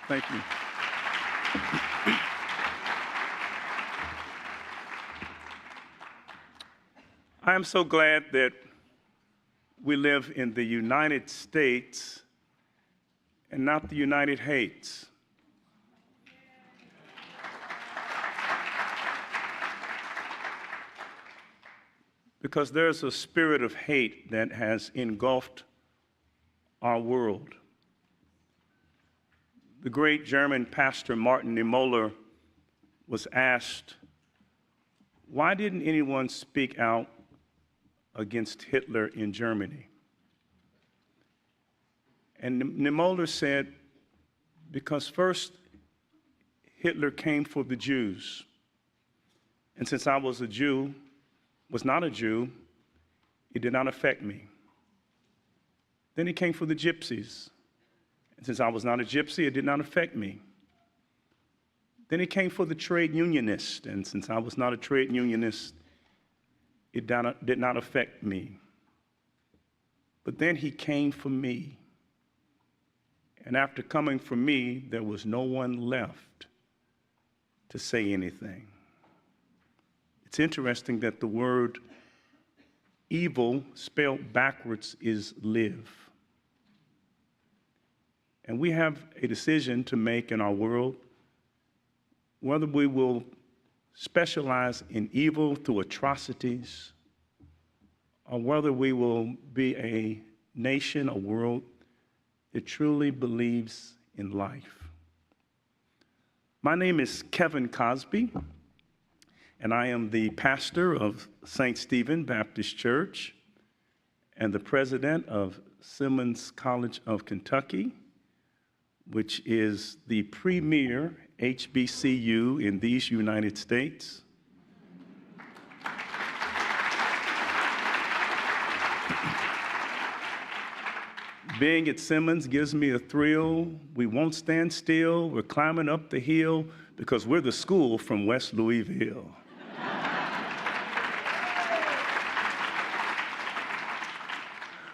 Thank you. I am so glad that we live in the United States and not the United Hates. Because there's a spirit of hate that has engulfed our world. The great German pastor Martin Niemöller was asked, why didn't anyone speak out against Hitler in Germany? And Niemöller said, because first, Hitler came for the Jews. And since I was not a Jew, it did not affect me. Then he came for the gypsies. And since I was not a gypsy, it did not affect me. Then he came for the trade unionists. And since I was not a trade unionist, it did not affect me. But then he came for me. And after coming for me, there was no one left to say anything. It's interesting that the word evil, spelled backwards, is live. And we have a decision to make in our world, whether we will specialize in evil through atrocities, or whether we will be a nation, a world that truly believes in life. My name is Kevin Cosby, and I am the pastor of St. Stephen Baptist Church and the president of Simmons College of Kentucky, which is the premier HBCU in these United States. Being at Simmons gives me a thrill. We won't stand still. We're climbing up the hill because we're the school from West Louisville.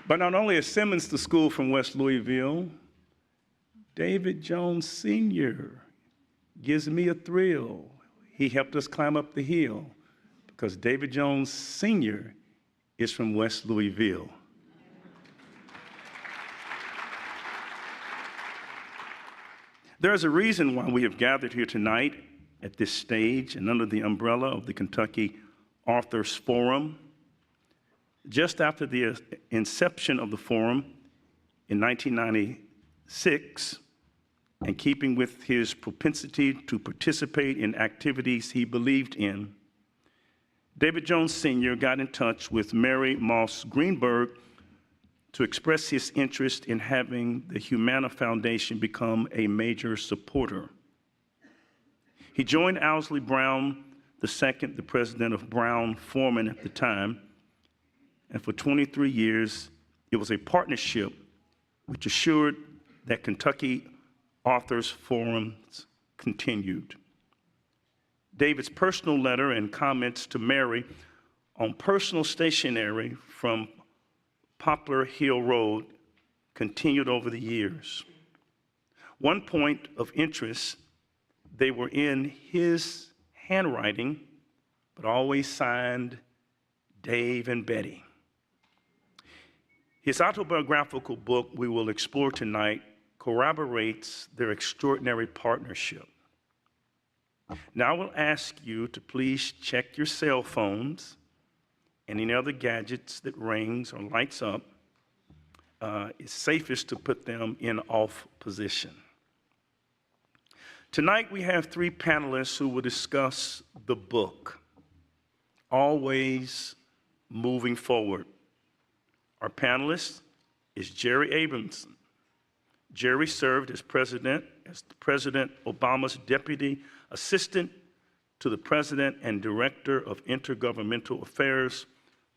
But not only is Simmons the school from West Louisville, David Jones Sr. gives me a thrill. He helped us climb up the hill because David Jones Sr. is from West Louisville. There's a reason why we have gathered here tonight at this stage and under the umbrella of the Kentucky Authors Forum. Just after the inception of the forum in 1996, and keeping with his propensity to participate in activities he believed in, David Jones Sr. got in touch with Mary Moss Greenberg to express his interest in having the Humana Foundation become a major supporter. He joined Owsley Brown II, the president of Brown Forman at the time, and for 23 years, it was a partnership which assured that Kentucky Authors Forums continued. David's personal letter and comments to Mary on personal stationery from Poplar Hill Road continued over the years. One point of interest, they were in his handwriting, but always signed Dave and Betty. His autobiographical book we will explore tonight corroborates their extraordinary partnership. Now I will ask you to please check your cell phones and any other gadgets that rings or lights up. It's safest to put them in off position. Tonight we have three panelists who will discuss the book, Always Moving Forward. Our panelist is Jerry Abramson. Jerry served as President Obama's Deputy Assistant to the President and Director of Intergovernmental Affairs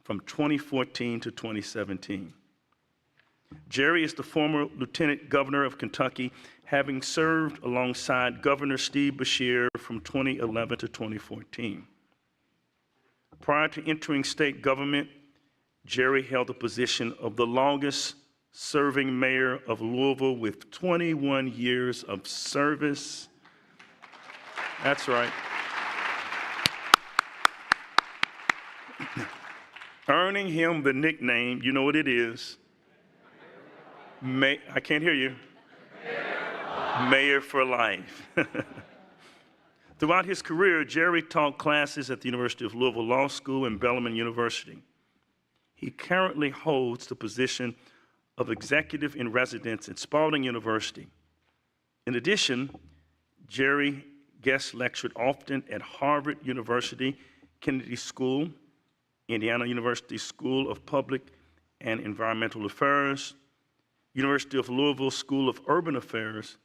from 2014 to 2017. Jerry is the former Lieutenant Governor of Kentucky, having served alongside Governor Steve Beshear from 2011 to 2014. Prior to entering state government, Jerry held the position of the longest serving mayor of Louisville with 21 years of service. That's right. Earning him the nickname, you know what it is? I can't hear you. Mayor for life. Throughout his career, Jerry taught classes at the University of Louisville Law School and Bellarmine University. He currently holds the position of executive in residence at Spalding University. In addition, Jerry guest lectured often at Harvard University, Kennedy School, Indiana University School of Public and Environmental Affairs, University of Louisville School of Urban Affairs,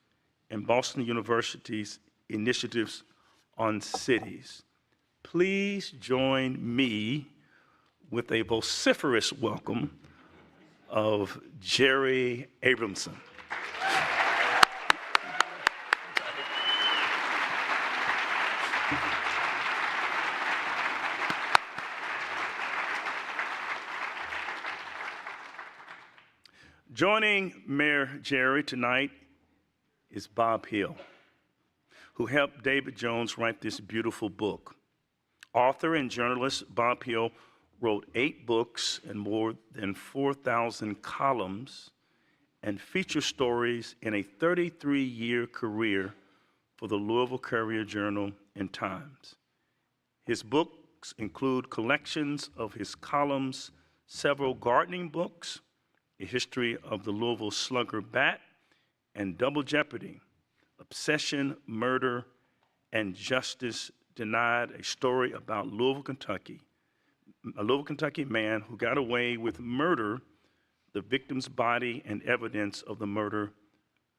and Boston University's Initiatives on Cities. Please join me with a vociferous welcome of Jerry Abramson. Joining Mayor Jerry tonight is Bob Hill, who helped David Jones write this beautiful book. Author and journalist Bob Hill wrote 8 books and more than 4,000 columns and feature stories in a 33-year career for the Louisville Courier Journal and Times. His books include collections of his columns, several gardening books, A History of the Louisville Slugger Bat, and Double Jeopardy, Obsession, Murder, and Justice Denied, a story about Louisville, Kentucky, a Louisville, Kentucky man who got away with murder, the victim's body and evidence of the murder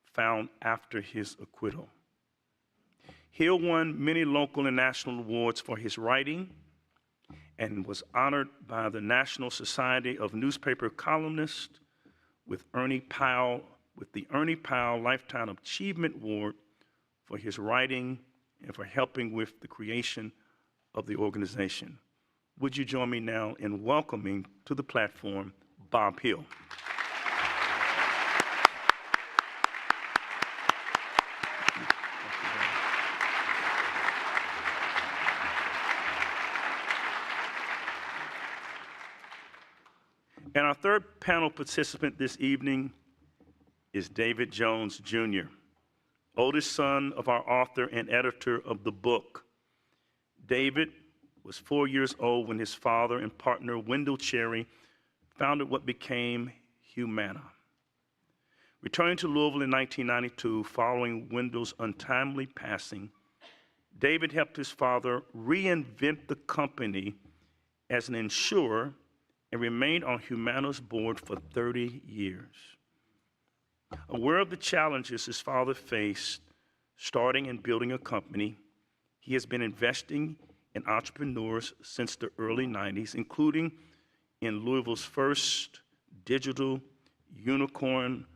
found after his acquittal. Hill won many local and national awards for his writing and was honored by the National Society of Newspaper Columnists with the Ernie Pyle Lifetime Achievement Award for his writing and for helping with the creation of the organization. Would you join me now in welcoming to the platform Bob Hill? And our third panel participant this evening is David Jones, Jr., oldest son of our author and editor of the book. David was 4 years old when his father and partner, Wendell Cherry, founded what became Humana. Returning to Louisville in 1992, following Wendell's untimely passing, David helped his father reinvent the company as an insurer and remained on Humana's board for 30 years. Aware of the challenges his father faced starting and building a company, he has been investing in entrepreneurs since the early 90s, including in Louisville's first digital unicorn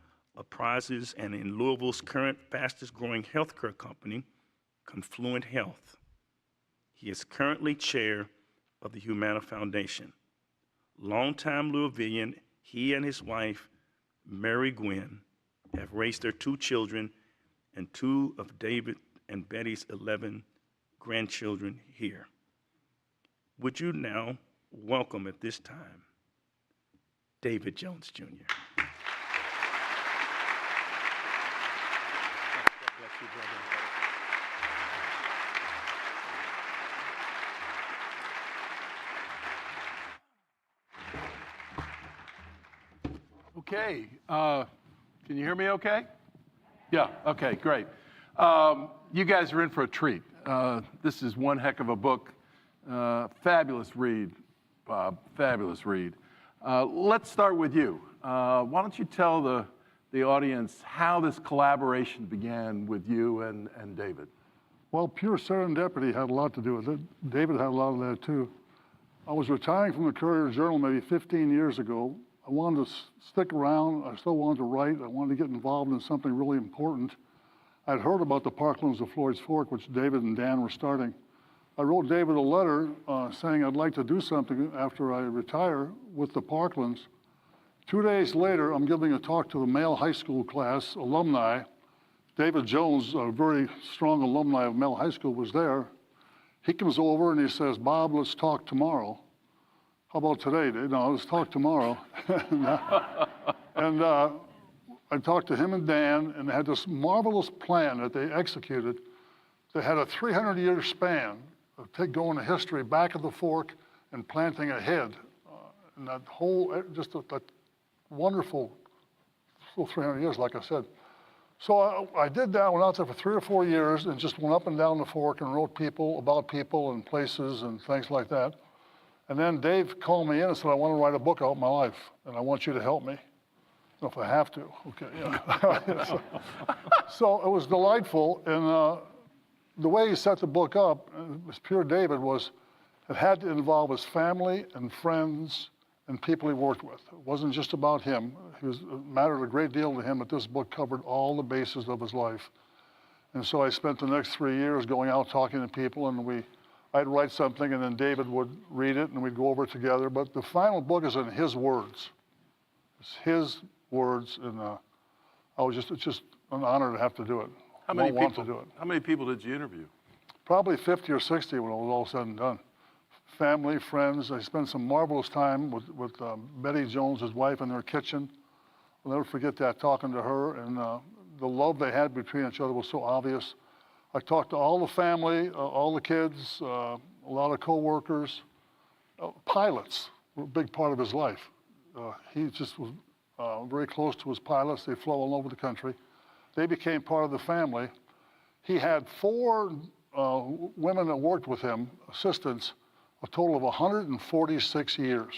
prizes and in Louisville's current fastest growing healthcare company, Confluent Health. He is currently chair of the Humana Foundation. Longtime Louisvillian, he and his wife, Mary Gwen, have raised their 2 children and 2 of David and Betty's 11 grandchildren here. Would you now welcome at this time David Jones, Jr. Okay, can you hear me okay? Yeah, okay, great. You guys are in for a treat. This is one heck of a book. Fabulous read, Bob, fabulous read. Let's start with you. Why don't you tell the audience how this collaboration began with you and David? Well, pure serendipity had a lot to do with it. David had a lot of that too. I was retiring from the Courier Journal maybe 15 years ago. I wanted to stick around. I still wanted to write. I wanted to get involved in something really important. I'd heard about the Parklands of Floyd's Fork, which David and Dan were starting. I wrote David a letter saying I'd like to do something after I retire with the Parklands 2 days later, I'm giving a talk to the male high school class, alumni. David Jones, a very strong alumni of Mel High School, was there. He comes over and he says, Bob, let's talk tomorrow. How about today? No, let's talk tomorrow. and I talked to him and Dan, and they had this marvelous plan that they executed. They had a 300-year span of going to history, back of the fork, and planting ahead. And that whole, just that wonderful 300 years, like I said. So I did that, went out there for 3 or 4 years and just went up and down the fork and wrote about people and places and things like that. And then Dave called me in and said, I want to write a book about my life, and I want you to help me. If I have to, okay, yeah. So it was delightful, and the way he set the book up, it was pure David, was it had to involve his family and friends and people he worked with. It wasn't just about him. It mattered a great deal to him that this book covered all the bases of his life. And so I spent the next 3 years going out talking to people, and I'd write something, and then David would read it, and we'd go over it together. But the final book is in his words. It's his words, and it's just an honor to have to do it. How many want people? To do it. How many people did you interview? Probably 50 or 60 when it was all said and done. Family, friends. I spent some marvelous time with Betty Jones, his wife, in their kitchen. I'll never forget that, talking to her, and the love they had between each other was so obvious. I talked to all the family, all the kids, a lot of coworkers. Pilots were a big part of his life. He just was very close to his pilots. They flew all over the country. They became part of the family. He had 4 women that worked with him, assistants, a total of 146 years.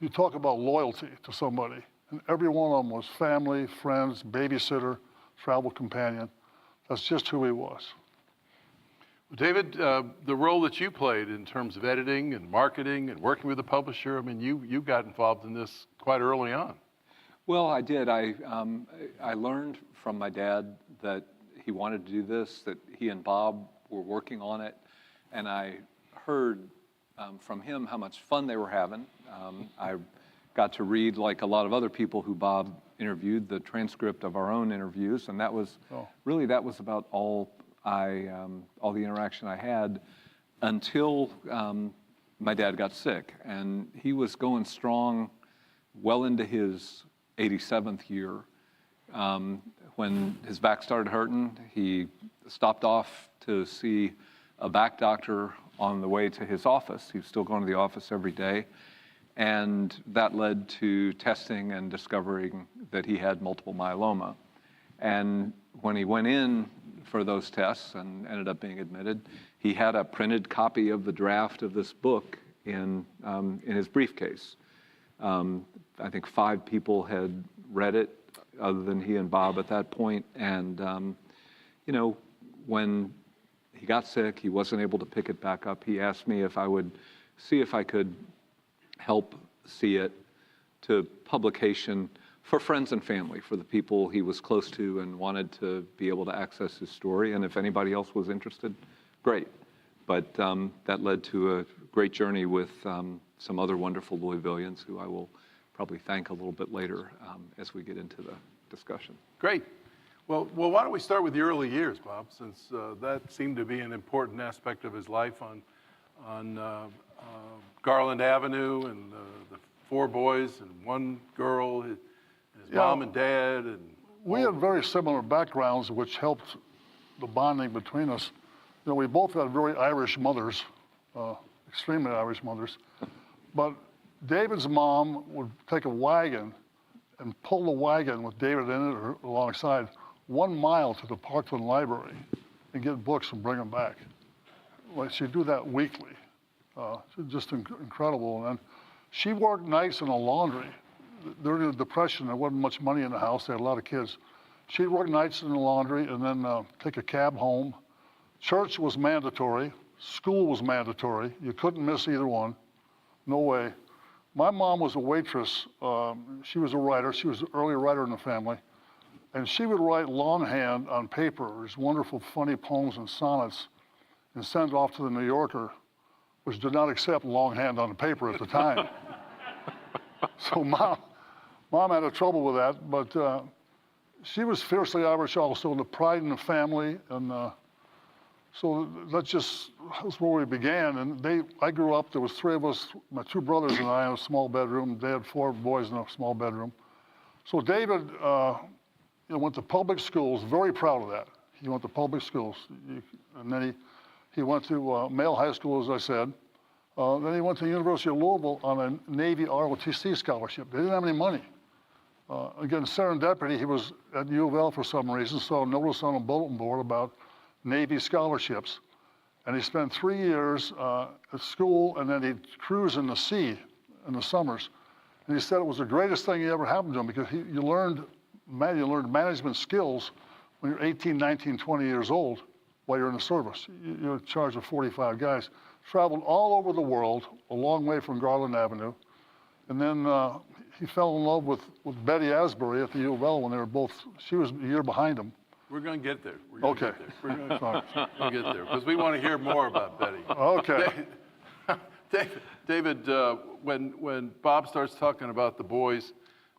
You talk about loyalty to somebody. And every one of them was family, friends, babysitter, travel companion. That's just who he was. David, the role that you played in terms of editing and marketing and working with the publisher, I mean, you got involved in this quite early on. Well, I did. I learned from my dad that he wanted to do this, that he and Bob were working on it, and I heard from him how much fun they were having. I got to read, like a lot of other people who Bob interviewed, the transcript of our own interviews, and that was really, that was about all the interaction I had until my dad got sick, and he was going strong well into his 87th year. When his back started hurting, he stopped off to see a back doctor on the way to his office. He was still going to the office every day. And that led to testing and discovering that he had multiple myeloma. And when he went in for those tests and ended up being admitted, he had a printed copy of the draft of this book in his briefcase. I think 5 people had read it other than he and Bob at that point. And, you know, when he got sick, he wasn't able to pick it back up. He asked me if I would see if I could help see it to publication for friends and family, for the people he was close to and wanted to be able to access his story. And if anybody else was interested, great. But that led to a great journey with some other wonderful Louisvillians who I will probably thank a little bit later as we get into the discussion. Great. Well, why don't we start with the early years, Bob, since that seemed to be an important aspect of his life on Garland Avenue, and the 4 boys and 1 girl, his mom and dad. And we had very similar backgrounds, which helped the bonding between us. You know, we both had very Irish mothers, extremely Irish mothers. But David's mom would take a wagon and pull the wagon with David in it or alongside 1 mile to the Parkland Library and get books and bring them back. Like, she'd do that weekly. Just incredible. And she worked nights in a laundry. During the Depression, there wasn't much money in the house. They had a lot of kids. She'd work nights in the laundry and then take a cab home. Church was mandatory. School was mandatory. You couldn't miss either one. No way. My mom was a waitress. She was a writer. She was an early writer in the family. And she would write longhand on paper these wonderful, funny poems and sonnets and send off to the New Yorker, which did not accept longhand on paper at the time. So Mom had trouble with that, but she was fiercely Irish also, the pride in the family, and so that's where we began. And I grew up, there was 3 of us, my 2 brothers and I in a small bedroom. They had 4 boys in a small bedroom. So David went to public schools, very proud of that. He went to public schools, and then he went to Male High School, as I said. Then he went to the University of Louisville on a Navy ROTC scholarship. They didn't have any money. Again, serendipity, he was at U of L for some reason, saw a notice on a bulletin board about Navy scholarships. And he spent 3 years at school, and then he'd cruise in the sea in the summers. And he said it was the greatest thing that ever happened to him because you learned management skills when you're 18, 19, 20 years old while you're in the service. You're in charge of 45 guys. Traveled all over the world, a long way from Garland Avenue. And then he fell in love with Betty Asbury at the U of L when they were both, she was a year behind him. We're going to get there. Okay. We're going to get there because we want to hear more about Betty. Okay. David, when Bob starts talking about the boys,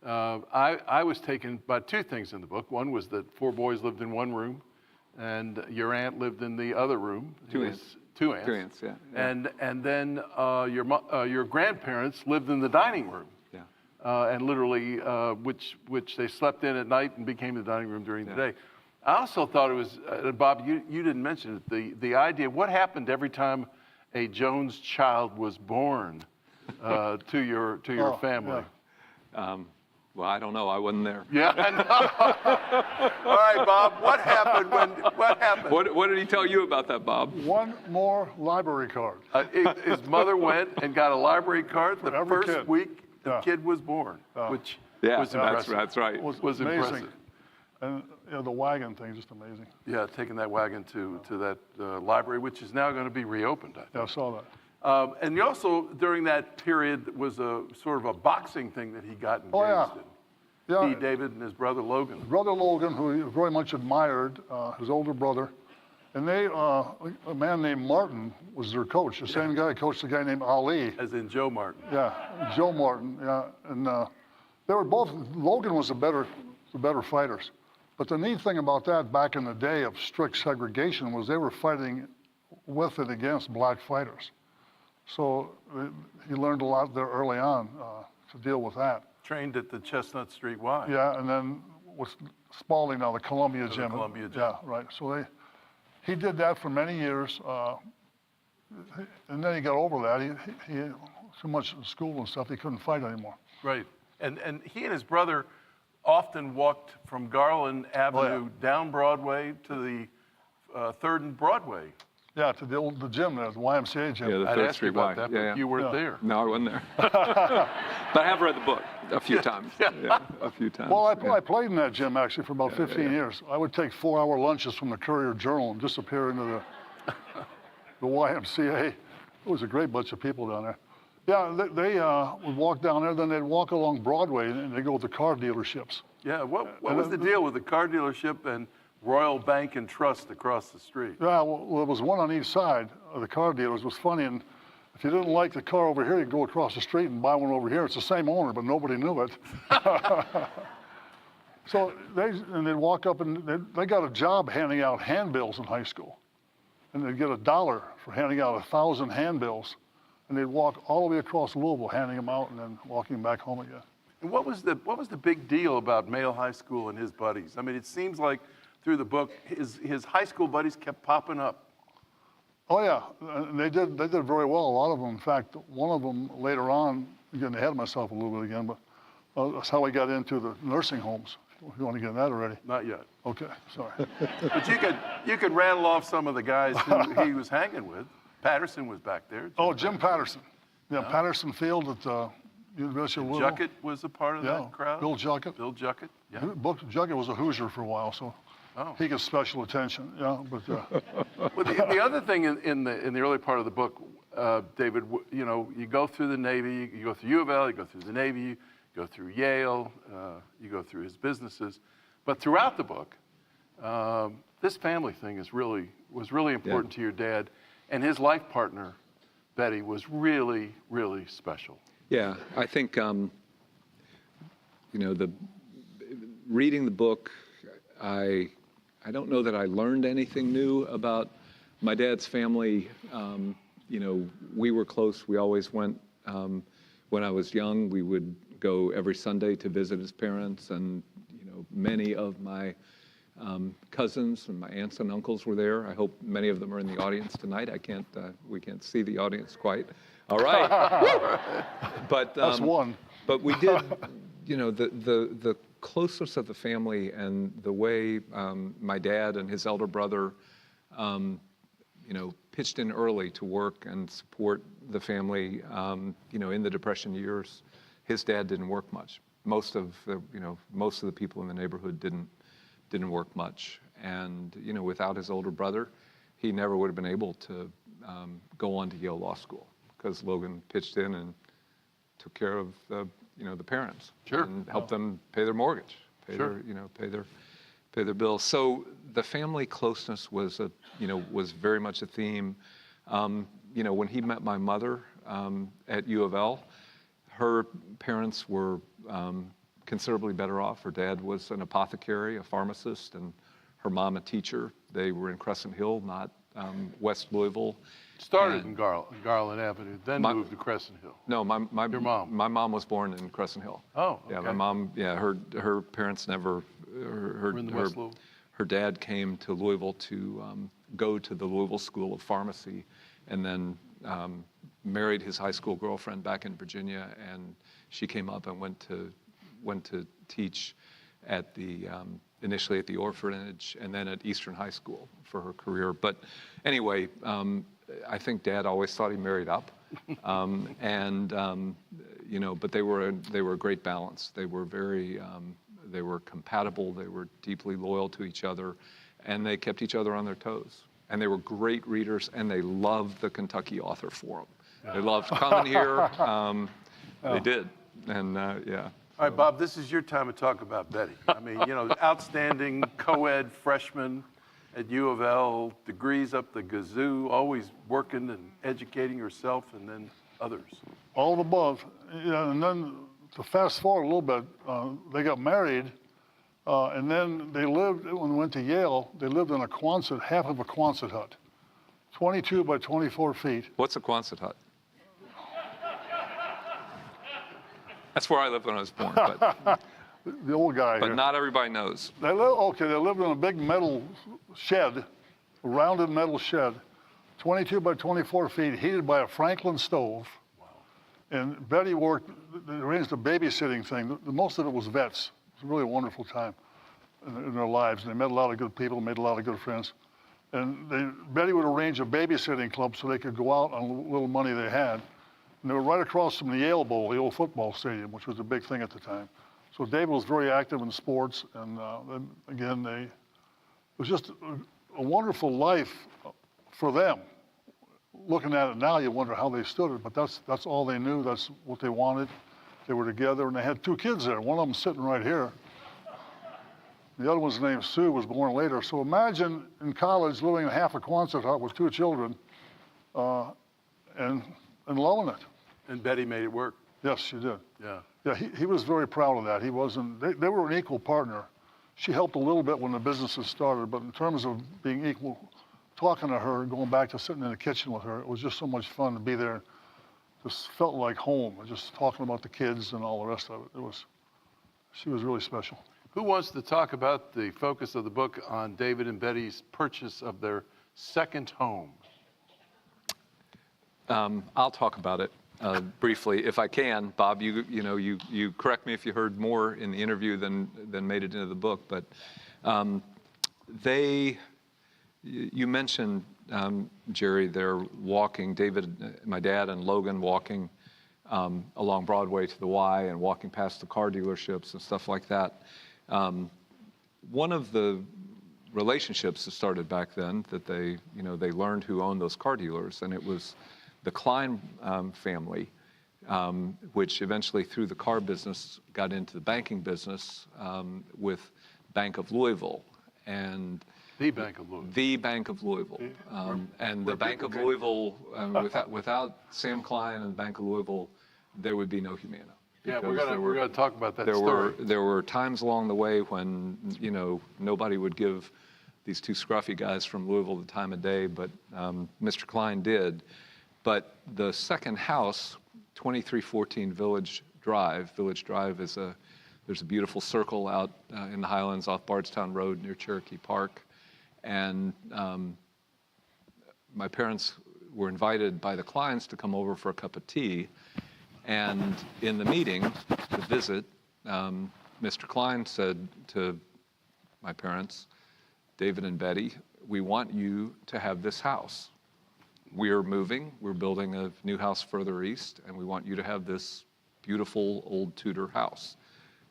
I was taken by 2 things in the book. One was that 4 boys lived in one room, and your aunt lived in the other room. 2 aunts. 2 aunts. 2 aunts, yeah. And then your grandparents lived in the dining room. Yeah. And literally, which they slept in at night and became the dining room during the day. I also thought it was, Bob, you didn't mention it, the idea, what happened every time a Jones child was born to your family? Yeah. Well, I don't know. I wasn't there. Yeah, I know. All right, Bob, what happened? What did he tell you about that, Bob? 1 more library card. His mother went and got a library card the every first kid. week the Yeah. kid was born, which Yeah, was impressive. that's right. Was amazing. impressive. And the wagon thing, just amazing. Yeah, taking that wagon to that library, which is now going to be reopened, I think. Yeah, I saw that. And you also, during that period, was a sort of a boxing thing that he got engaged Oh, yeah. in. Yeah. He, David, and his brother Logan. Brother Logan, who he very much admired, his older brother, and a man named Martin was their coach. The same guy coached a guy named Ali. As in Joe Martin. Yeah, Joe Martin. Yeah, and they were both. Logan was the better fighters. But the neat thing about that back in the day of strict segregation was they were fighting with and against black fighters. So he learned a lot there early on to deal with that. Trained at the Chestnut Street Y. Yeah, and then with Spalding now, the Columbia Gym. Columbia Gym. Yeah, right. So he did that for many years, and then he got over that. He too much in school and stuff, he couldn't fight anymore. Right. And he and his brother often walked from Garland Avenue down Broadway to the 3rd and Broadway. Yeah, to the gym there, the YMCA gym. Yeah, the I'd 3rd ask you Street about Y. that, but Yeah. you weren't there. No, I wasn't there. But I have read the book a few times. Yeah, a few times. Well, I played in that gym actually for about 15 years. I would take 4-hour lunches from the Courier Journal and disappear into the YMCA. It was a great bunch of people down there. Yeah, they would walk down there, then they'd walk along Broadway and they'd go to the car dealerships. Yeah, what was the deal with the car dealership and Royal Bank and Trust across the street? Yeah, well, there was one on each side of the car dealers. It was funny, and if you didn't like the car over here, you'd go across the street and buy one over here. It's the same owner, but nobody knew it. So they'd walk up and they got a job handing out handbills in high school. And they'd get $1 for handing out 1,000 handbills. And they'd walk all the way across Louisville handing them out and then walking back home again. And what was the big deal about Male High School and his buddies? I mean, it seems like through the book, his high school buddies kept popping up. Oh yeah, and they did very well, a lot of them. In fact, one of them later on, I'm getting ahead of myself a little bit again, but that's how I got into the nursing homes. If you want to get in that already. Not yet. Okay, sorry. But you could rattle off some of the guys who he was hanging with. Patterson was back there. Jim Patterson. Yeah, Patterson Field at the University of Louisville. Juckett was a part of that crowd? Bill Juckett. Bill Juckett, yeah. Juckett was a Hoosier for a while, so he gets special attention. Yeah, but Well, the other thing in the early part of the book, David, you go through the Navy, you go through U of L, you go through the Navy, you go through Yale, you go through his businesses, but throughout the book, this family thing was really important to your dad, and his life partner, Betty, was really, really special. Yeah, I think reading the book, I don't know that I learned anything new about my dad's family. We were close. We always went, when I was young, we would go every Sunday to visit his parents, and, many of my cousins and my aunts and uncles were there. I hope many of them are in the audience tonight. We can't see the audience quite. All right. But That's one. But we did, the closeness of the family and the way my dad and his elder brother, pitched in early to work and support the family, in the Depression years. His dad didn't work much. Most of the people in the neighborhood didn't work much. And, without his older brother, he never would have been able to go on to Yale Law School, because Logan pitched in and took care of the parents. Sure. And helped them pay their mortgage, pay their bills. So the family closeness was very much a theme. When he met my mother at U of L, her parents were considerably better off. Her dad was an apothecary, a pharmacist, and her mom a teacher. They were in Crescent Hill, not West Louisville. Started in Garland Avenue, then moved to Crescent Hill. No, Your mom. My mom was born in Crescent Hill. Oh, okay. Yeah, my mom. Yeah, her parents never. We're in the West Louisville. Her dad came to Louisville to go to the Louisville School of Pharmacy, and then married his high school girlfriend back in Virginia, and she came up and went to teach at initially at the orphanage and then at Eastern High School for her career. But anyway, I think Dad always thought he married up, but they were a great balance. They were they were compatible. They were deeply loyal to each other, and they kept each other on their toes. And they were great readers, and they loved the Kentucky Author Forum. They loved coming here. They did, and yeah. All right, Bob, this is your time to talk about Betty. I mean, outstanding co-ed freshman at U of L, degrees up the gazoo, always working and educating herself and then others. All of the above. And then to fast forward a little bit, they got married, and then they lived, when they went to Yale, they lived in half of a Quonset hut, 22 by 24 feet. What's a Quonset hut? That's where I lived when I was born, but The old guy here. not everybody knows. They lived in a big metal shed, a rounded metal shed, 22 by 24 feet, heated by a Franklin stove. Wow. And Betty they arranged a babysitting thing. Most of it was vets. It was a really wonderful time in their lives. They met a lot of good people, made a lot of good friends. And Betty would arrange a babysitting club so they could go out on the little money they had. And they were right across from the Yale Bowl, the old football stadium, which was a big thing at the time. So David was very active in sports, and then again, it was just a wonderful life for them. Looking at it now, you wonder how they stood it, but that's all they knew. That's what they wanted. They were together, and they had 2 kids there. One of them sitting right here. The other one's named Sue, was born later. So imagine in college living in half a Quonset hut with 2 children, and loving it. And Betty made it work. Yes, she did. Yeah. Yeah, he was very proud of that. He wasn't, they were an equal partner. She helped a little bit when the businesses started, but in terms of being equal, talking to her, going back to sitting in the kitchen with her, it was just so much fun to be there. Just felt like home, just talking about the kids and all the rest of it. She was really special. Who wants to talk about the focus of the book on David and Betty's purchase of their second home? I'll talk about it briefly, if I can. Bob, you correct me if you heard more in the interview than made it into the book. But you mentioned, Jerry, they're walking, David, my dad, and Logan walking along Broadway to the Y and walking past the car dealerships and stuff like that. One of the relationships that started back then that they learned who owned those car dealers, and it was the Klein family, which eventually through the car business got into the banking business with Bank of Louisville. And The Bank of Louisville. The Bank of Louisville. And the Bank of Louisville, without Sam Klein and the Bank of Louisville, there would be no Humana. Yeah, because we're gonna talk about that there story. there were times along the way when, nobody would give these two scruffy guys from Louisville the time of day, but Mr. Klein did. But the second house, 2314 Village Drive is there's a beautiful circle out in the Highlands off Bardstown Road near Cherokee Park. And my parents were invited by the Kleins to come over for a cup of tea. And in the meeting, the visit, Mr. Klein said to my parents, David and Betty, we want you to have this house. We're moving, we're building a new house further east, and we want you to have this beautiful old Tudor house.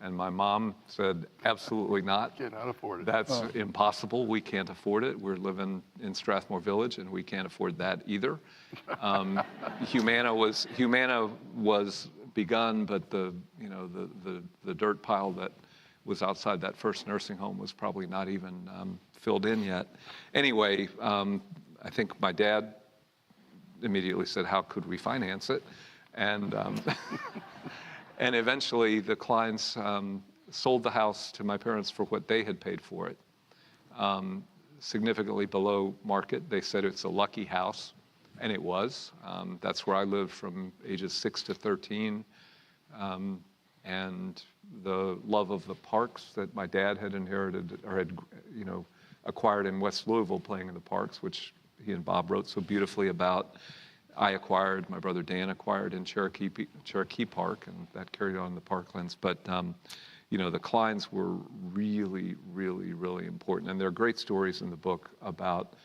And my mom said, absolutely not. Cannot afford it. That's impossible. We can't afford it. We're living in Strathmore Village, and we can't afford that either. Humana was begun, but the dirt pile that was outside that first nursing home was probably not even filled in yet. Anyway, I think my dad immediately said, how could we finance it? And and eventually the Kleins sold the house to my parents for what they had paid for it, significantly below market. They said it's a lucky house, and it was. That's where I lived from ages 6 to 13. And the love of the parks that my dad had inherited or had, acquired in West Louisville, playing in the parks, which he and Bob wrote so beautifully about. I acquired, my brother Dan acquired in Cherokee Park, and that carried on in the Parklands. But, the Kleins were really, really, really important. And there are great stories in the book about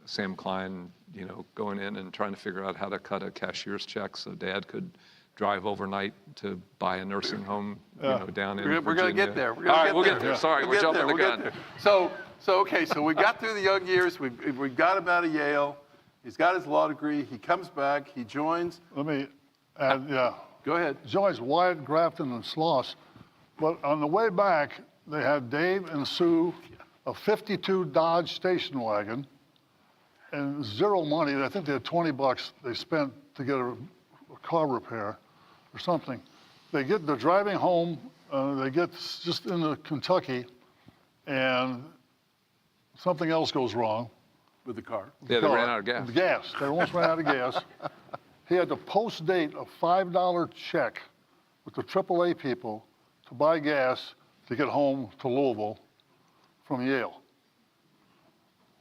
Sam Klein, going in and trying to figure out how to cut a cashier's check so Dad could drive overnight to buy a nursing home, down in Virginia. We're gonna get there. All right, we'll get there. Sorry, we're jumping the gun. So we got through the young years. We got him out of Yale. He's got his law degree. He comes back. He joins. Let me add, Go ahead. joins Wyatt, Grafton, and Sloss. But on the way back, they had Dave and Sue, a 52 Dodge station wagon, and zero money. I think they had $20 they spent to get a car repair or something. They're driving home. They get just into Kentucky, and something else goes wrong. With the car. Yeah, they ran out of gas. Gas. They almost ran out of gas. He had to post-date a $5 check with the AAA people to buy gas to get home to Louisville from Yale.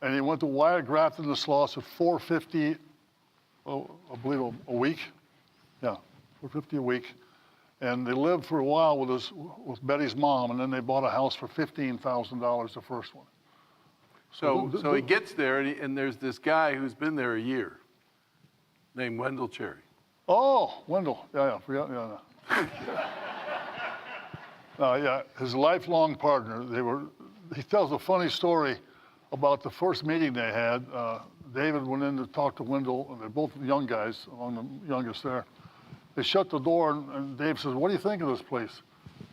And he went to Wyatt, Grafton, and Sloss at $4.50, I believe, a week. Yeah, $4.50 a week. And they lived for a while with Betty's mom, and then they bought a house for $15,000, the first one. So he gets there, and there's this guy who's been there a year, named Wendell Cherry. Oh, Wendell. Yeah, forgot. Yeah. His lifelong partner. He tells a funny story about the first meeting they had. David went in to talk to Wendell, and they're both young guys, among the youngest there. They shut the door, and Dave says, what do you think of this place?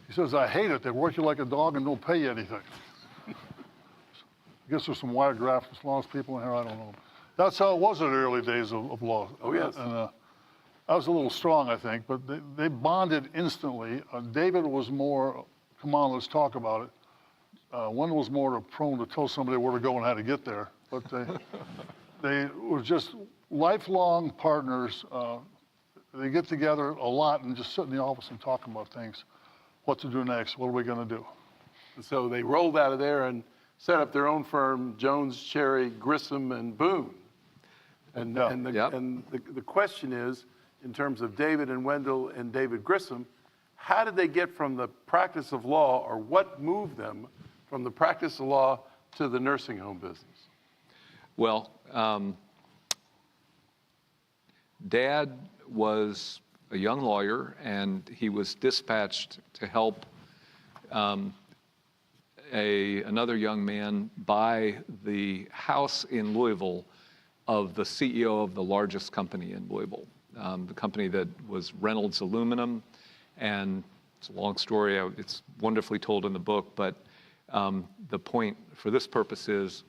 He says, I hate it. They work you like a dog and don't pay you anything. I guess there's some Wyatt, Grafton, Sloss people in here, I don't know. That's how it was in the early days of law. Oh, yes. And I was a little strong, I think, but they bonded instantly. David was more, come on, let's talk about it. Wendell was more prone to tell somebody where to go and how to get there. But they were just lifelong partners. They get together a lot and just sit in the office and talk about things. What to do next? What are we going to do? So they rolled out of there and set up their own firm, Jones, Cherry, Grissom, and Boone. And the question is, in terms of David and Wendell and David Grissom, how did they get from the practice of law, or what moved them from the practice of law to the nursing home business? Well, Dad was a young lawyer, and he was dispatched to help another young man buy the house in Louisville of the CEO of the largest company in Louisville, the company that was Reynolds Aluminum. And it's a long story. It's wonderfully told in the book, but the point for this purpose is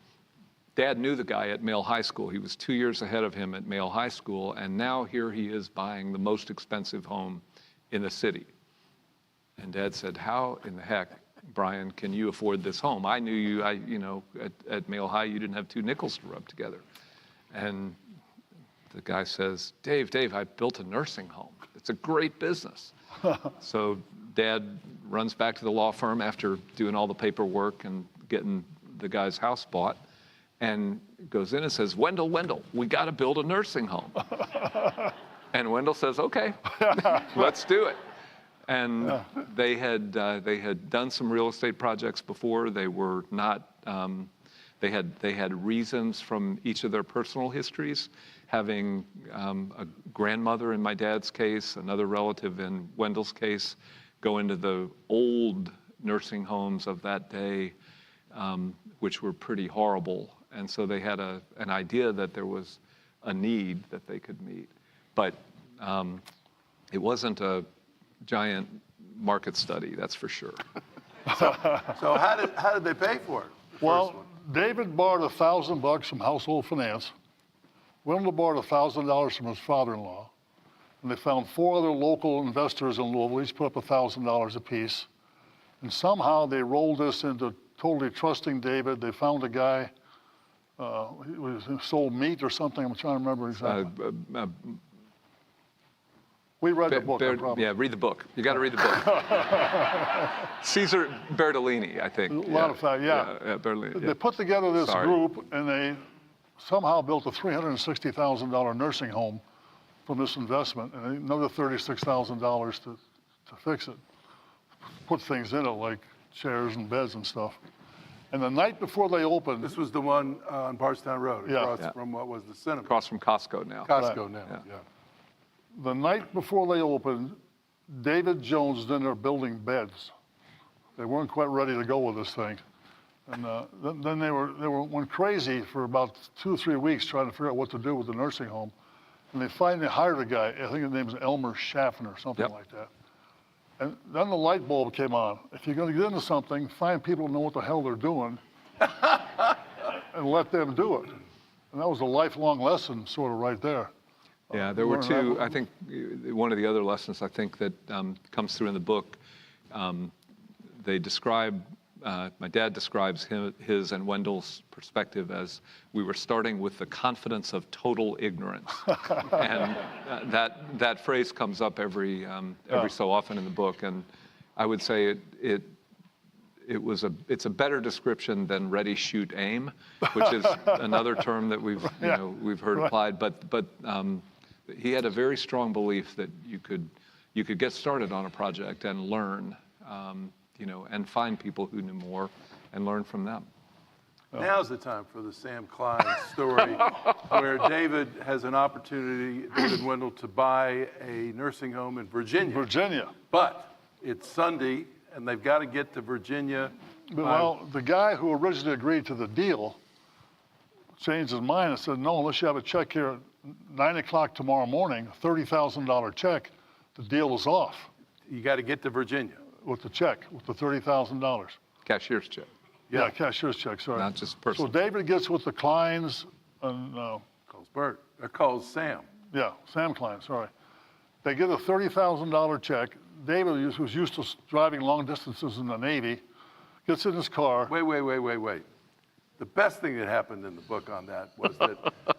Dad knew the guy at Male High School. He was 2 years ahead of him at Male High School, and now here he is buying the most expensive home in the city. And Dad said, how in the heck, Brian, can you afford this home? I knew you, at Male High, you didn't have 2 nickels to rub together. And the guy says, Dave, I built a nursing home. It's a great business. So Dad runs back to the law firm after doing all the paperwork and getting the guy's house bought, and goes in and says, Wendell, we got to build a nursing home. And Wendell says, okay, let's do it. And they had done some real estate projects before. They were not, they had reasons from each of their personal histories, having a grandmother in my dad's case, another relative in Wendell's case, go into the old nursing homes of that day, which were pretty horrible. And so they had an idea that there was a need that they could meet. But it wasn't a giant market study, that's for sure. So how did they pay for it? Well, David borrowed $1,000 from Household Finance. Wendell borrowed $1,000 from his father-in-law. And they found 4 other local investors in Louisville. Each put up $1,000 apiece. And somehow they rolled this into totally trusting David. They found a guy who sold meat or something. I'm trying to remember exactly. We read the book, I promise. Yeah, read the book. You got to read the book. Caesar Bertolini, I think. A lot of facts, yeah. Bertolini. They put together this group, and they somehow built a $360,000 nursing home from this investment, and another $36,000 to fix it. Put things in it like chairs and beds and stuff. And the night before they opened, This was the one on Bardstown Road, Yeah. across Yeah. from what was the cinema. Across from Costco now. Costco now, yeah. the night before they opened, David Jones was in there building beds. They weren't quite ready to go with this thing. And then they went crazy for about 2 or 3 weeks trying to figure out what to do with the nursing home. And they finally hired a guy, I think his name is Elmer Schaffner or something like that. And then the light bulb came on. If you're going to get into something, find people who know what the hell they're doing and let them do it. And that was a lifelong lesson sort of right there. Yeah, there were 2, I think one of the other lessons I think that comes through in the book, they describe, my dad describes his and Wendell's perspective as we were starting with the confidence of total ignorance. And that phrase comes up every so often in the book. And I would say it's a better description than ready, shoot, aim, which is another term that we've heard applied. But he had a very strong belief that you could get started on a project and learn, and find people who knew more and learn from them. Now's the time for the Sam Klein story, where David has an opportunity, David Wendell, to buy a nursing home in Virginia. Virginia. But it's Sunday, and they've got to get to Virginia. Well, the guy who originally agreed to the deal changed his mind and said, no, unless you have a check here at 9 o'clock tomorrow morning, a $30,000 check, the deal is off. You got to get to Virginia. With the check, with the $30,000. Cashier's check. Yeah, cashier's check, sorry. Not just personal. So David gets with the Kleins and, Calls Bert, or calls Sam. yeah, Sam Klein, sorry. They get a $30,000 check. David, who's used to driving long distances in the Navy, gets in his car. Wait. The best thing that happened in the book on that was that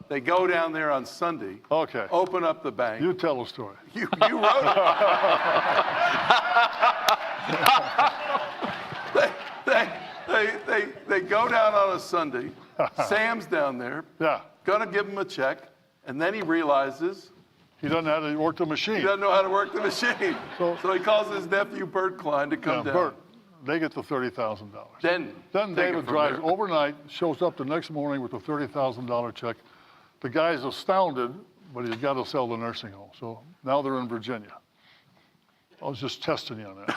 they go down there on Sunday, Okay. open up the bank. You tell the story. You wrote it. They go down on a Sunday. Sam's down there, Yeah. gonna give him a check, and then he realizes He doesn't know how to work the machine. he doesn't know how to work the machine. So- So he calls his nephew Bert Klein to come down. Bert, they get the $30,000. Then take it David from drives there. overnight, shows up the next morning with a $30,000 check. The guy's astounded, but he's got to sell the nursing home. So now they're in Virginia. I was just testing you on that.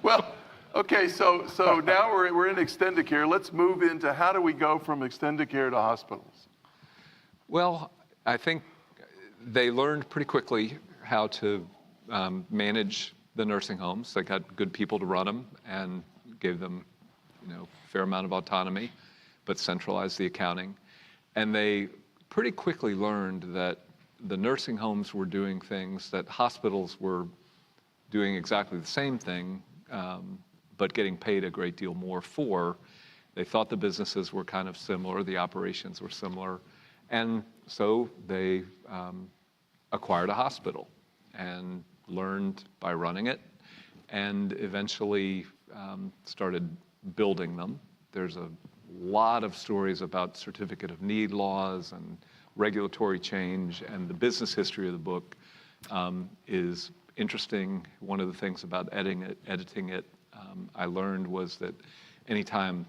Well, okay, so now we're in extended care. Let's move into how do we go from extended care to hospitals? Well, I think they learned pretty quickly how to manage the nursing homes. They got good people to run them and gave them, a fair amount of autonomy, but centralized the accounting. And they pretty quickly learned that the nursing homes were doing things that hospitals were doing exactly the same thing, but getting paid a great deal more for. They thought the businesses were kind of similar, the operations were similar, and so they acquired a hospital and learned by running it, and eventually started building them. There's a lot of stories about certificate of need laws and regulatory change, and the business history of the book is interesting. One of the things about editing it, I learned was that anytime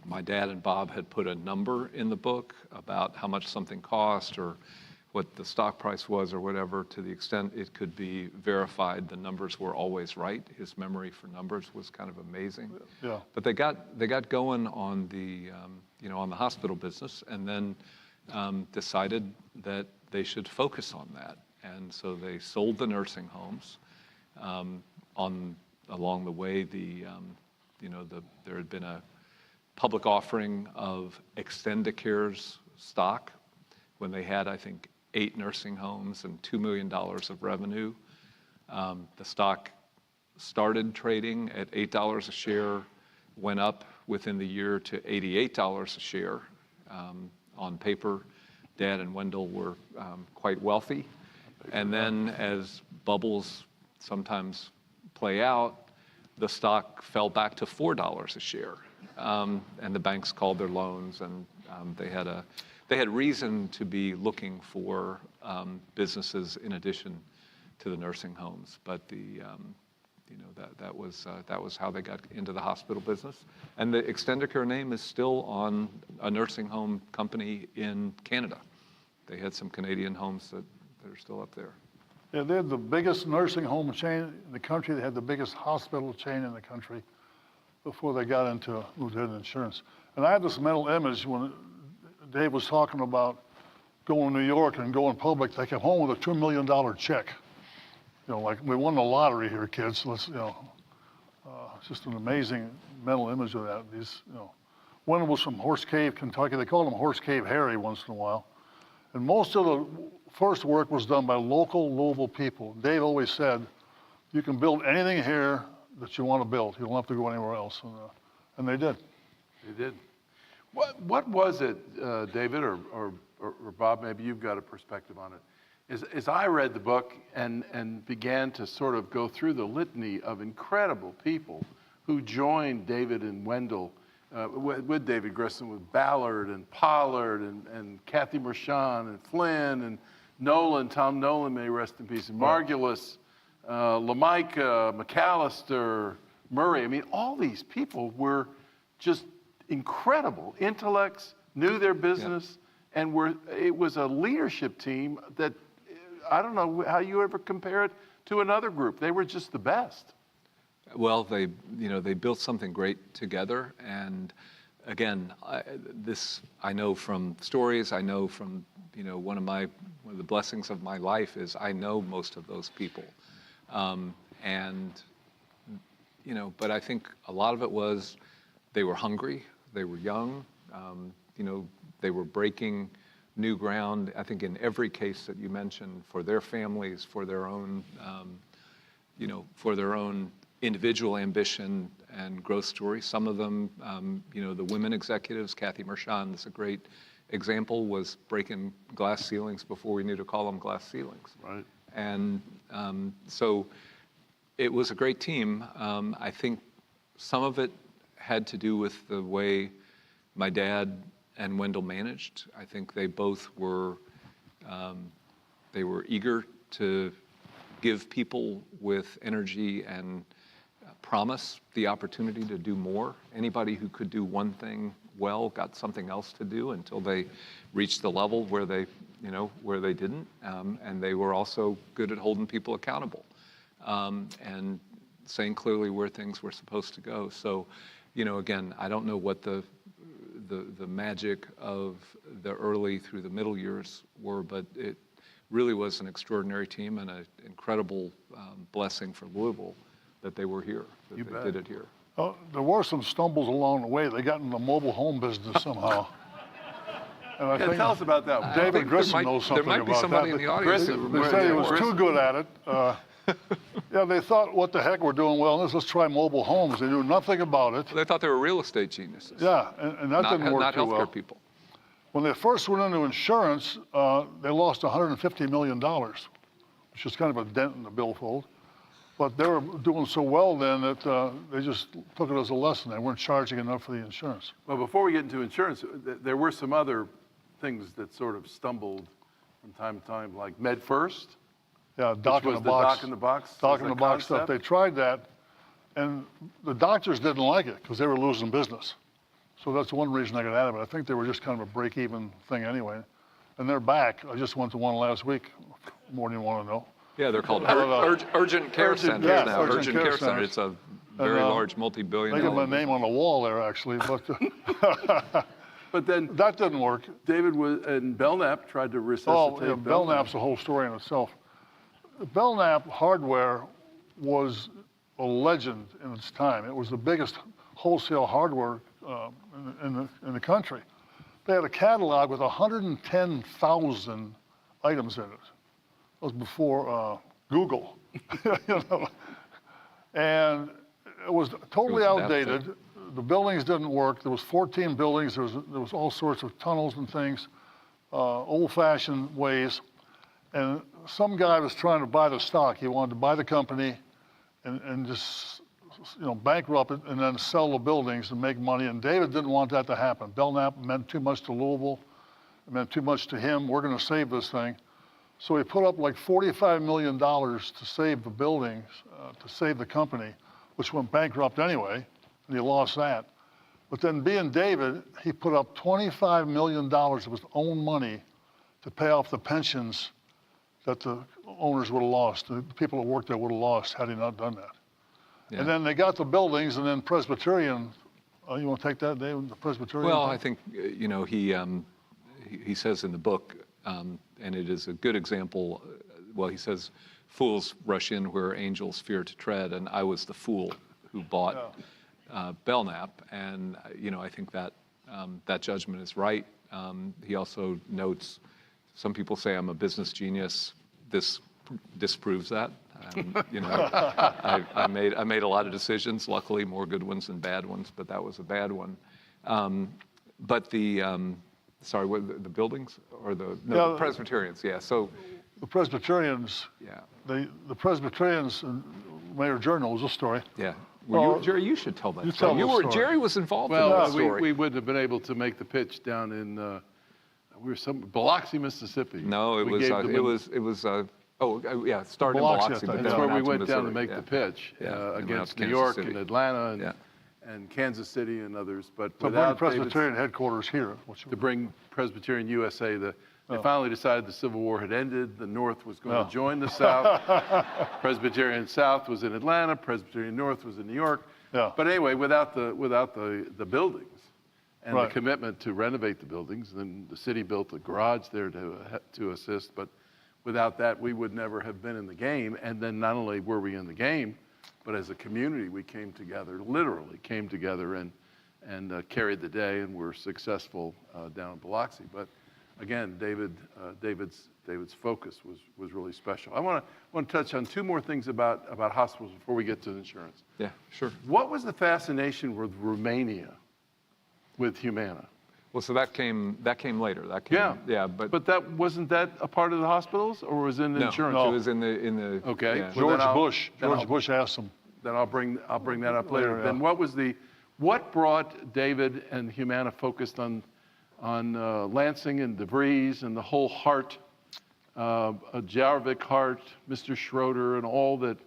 my dad and Bob had put a number in the book about how much something cost or what the stock price was or whatever, to the extent it could be verified, the numbers were always right. His memory for numbers was kind of amazing. Yeah. But they got going on the on the hospital business, and then decided that they should focus on that. And so they sold the nursing homes. Along the way, there had been a public offering of Extendicare's stock when they had, I think, 8 nursing homes and $2 million of revenue. The stock started trading at $8 a share, went up within the year to $88 a share. On paper, Dad and Wendell were quite wealthy. And then as bubbles sometimes play out, the stock fell back to $4 a share. And the banks called their loans, and they had reason to be looking for businesses in addition to the nursing homes. But that was how they got into the hospital business. And the Extendicare name is still on a nursing home company in Canada. They had some Canadian homes that are still up there. Yeah, they had the biggest nursing home chain in the country. They had the biggest hospital chain in the country before they got into insurance. And I had this mental image when Dave was talking about going to New York and going public. They came home with a $2 million check. Like, we won the lottery here, kids. Let's, it's just an amazing mental image of that. One was from Horse Cave, Kentucky. They called him Horse Cave Harry once in a while. And most of the first work was done by local Louisville people. Dave always said, you can build anything here that you want to build. You don't have to go anywhere else. And they did. They did. What was it, David or Bob, maybe you've got a perspective on it. As I read the book and began to sort of go through the litany of incredible people who joined David and Wendell, with David Grissom, with Ballard and Pollard and Kathy Mershon and Flynn and Nolan, Tom Nolan, may he rest in peace, and Margulis, Lamica, McAllister, Murray. I mean, all these people were just incredible intellects, knew their business, and it was a leadership team that I don't know how you ever compare it to another group. They were just the best. Well, they built something great together, and again, I know from stories. I know from one of the blessings of my life is I know most of those people, but I think a lot of it was they were hungry, they were young, they were breaking new ground. I think in every case that you mentioned, for their families, for their own, individual ambition and growth story. Some of them, the women executives, Kathy Mershon is a great example, was breaking glass ceilings before we knew to call them glass ceilings. Right. And so it was a great team. I think some of it had to do with the way my dad and Wendell managed. I think they both were, they were eager to give people with energy and promise the opportunity to do more. Anybody who could do one thing well got something else to do until they reached the level where they didn't. And they were also good at holding people accountable and saying clearly where things were supposed to go. So, again, I don't know what the magic of the early through the middle years were, but it really was an extraordinary team and an incredible blessing for Louisville that they were here, that they did it here. There were some stumbles along the way. They got in the mobile home business somehow. And I Yeah, think tell us about that one. David Grissom knows something There might be about somebody that. in the audience that Grissom, They remembers said he that was work. too good at it. Yeah, they thought, what the heck, we're doing well in this, let's try mobile homes. They knew nothing about it. They thought they were real estate geniuses. Yeah, and that didn't work not too healthcare well. people. When they first went into insurance, they lost $150 million, which is kind of a dent in the billfold. But they were doing so well then that they just took it as a lesson. They weren't charging enough for the insurance. Well, before we get into insurance, there were some other things that sort of stumbled from time to time, like Med First. Yeah, Which doc in was the the box. doc in the box Doc as in a the box stuff. concept? They tried that, and the doctors didn't like it because they were losing business. So that's one reason I got out of it. I think they were just kind of a break-even thing anyway. And they're back. I just went to one last week, more than you want to know. Yeah, they're called urgent care urgent- centers yes, now. urgent Urgent care care center. centers. It's a very And, large multi-billion They got my dollar name on the wall there, actually, but But then that didn't work. David and Belknap tried to resuscitate Oh, yeah, Belknap's a whole story in itself. Belknap hardware was a legend in its time. It was the biggest wholesale hardware in the country. They had a catalog with 110,000 items in it. That was before Google, you know. And it was totally It was that outdated. thick. The buildings didn't work. There was 14 buildings. There was all sorts of tunnels and things, old-fashioned ways. And some guy was trying to buy the stock. He wanted to buy the company and just, you know, bankrupt it and then sell the buildings and make money. And David didn't want that to happen. Belknap meant too much to Louisville. It meant too much to him. We're going to save this thing. So he put up like $45 million to save the buildings, to save the company, which went bankrupt anyway, and he lost that. But then being David, he put up $25 million of his own money to pay off the pensions that the owners would have lost, the people that worked there would have lost had he not done that. Yeah. And then they got the buildings, and then Presbyterian, you want to take that, David, the Presbyterian? Well, thing? I think, you know, he says in the book, and it is a good example, well, he says, fools rush in where angels fear to tread, and I was the fool who bought Belknap, and, you know, I think that that judgment is right. He also notes, some people say I'm a business genius. This disproves that. You know, I made a lot of decisions, luckily more good ones than bad ones, but that was a bad one. But sorry, what, the buildings or the Presbyterians? Yeah. So The Presbyterians, yeah, the Presbyterians, and Mayor Jerry knows the story. yeah. Well, Jerry, you should tell that you story. tell the story. Jerry was involved in Well, that story. we wouldn't have been able to make the pitch down in Biloxi, Mississippi. No, it We was gave them yeah, it started in Biloxi, I Biloxi, think. but That's then where went we out went down to Missouri, make yeah. the pitch Yeah, and went out against to New Kansas York City. and Atlanta and, Yeah. and Kansas City and others. But So bring without David's- Presbyterian headquarters here. to bring Presbyterian USA, they finally decided the Civil War had ended. The North was going to join the South. Presbyterian South was in Atlanta. Presbyterian North was in New York. Yeah. But anyway, without the buildings and the Right. commitment to renovate the buildings, then the city built a garage there to assist. But without that, we would never have been in the game. And then not only were we in the game, but as a community, we came together, literally came together and carried the day and were successful down in Biloxi. But again, David's focus was really special. I want to touch on two more things about hospitals before we get to insurance. Yeah, sure. What was the fascination with Romania, with Humana? Well, so that came later. That came, Yeah, but that wasn't that a part of the hospitals, or was it in no, insurance? it was in the Okay. yeah. Well, George then Bush. Bush asked him. Then I'll bring that up later. Later, Then yeah. what brought David and Humana focused on Lansing and DeVries and the whole heart, Jarvik Hart, Mr. Schroeder, and all that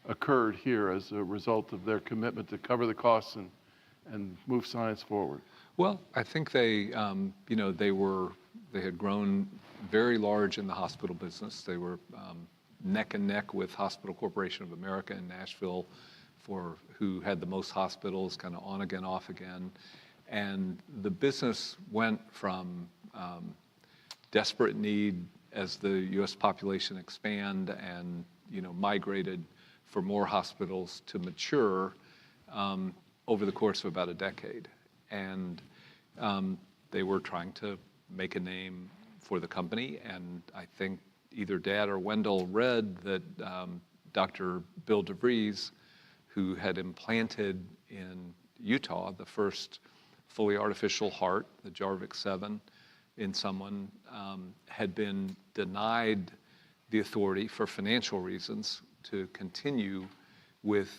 occurred here as a result of their commitment to cover the costs and move science forward? Well, I think they, you know, they had grown very large in the hospital business. They were neck and neck with Hospital Corporation of America in Nashville, who had the most hospitals, kind of on again, off again. And the business went from desperate need as the U.S. population expanded and, you know, migrated for more hospitals to mature over the course of about a decade. And they were trying to make a name for the company. And I think either Dad or Wendell read that Dr. Bill DeVries, who had implanted in Utah the first fully artificial heart, the Jarvik 7, in someone, had been denied the authority for financial reasons to continue with,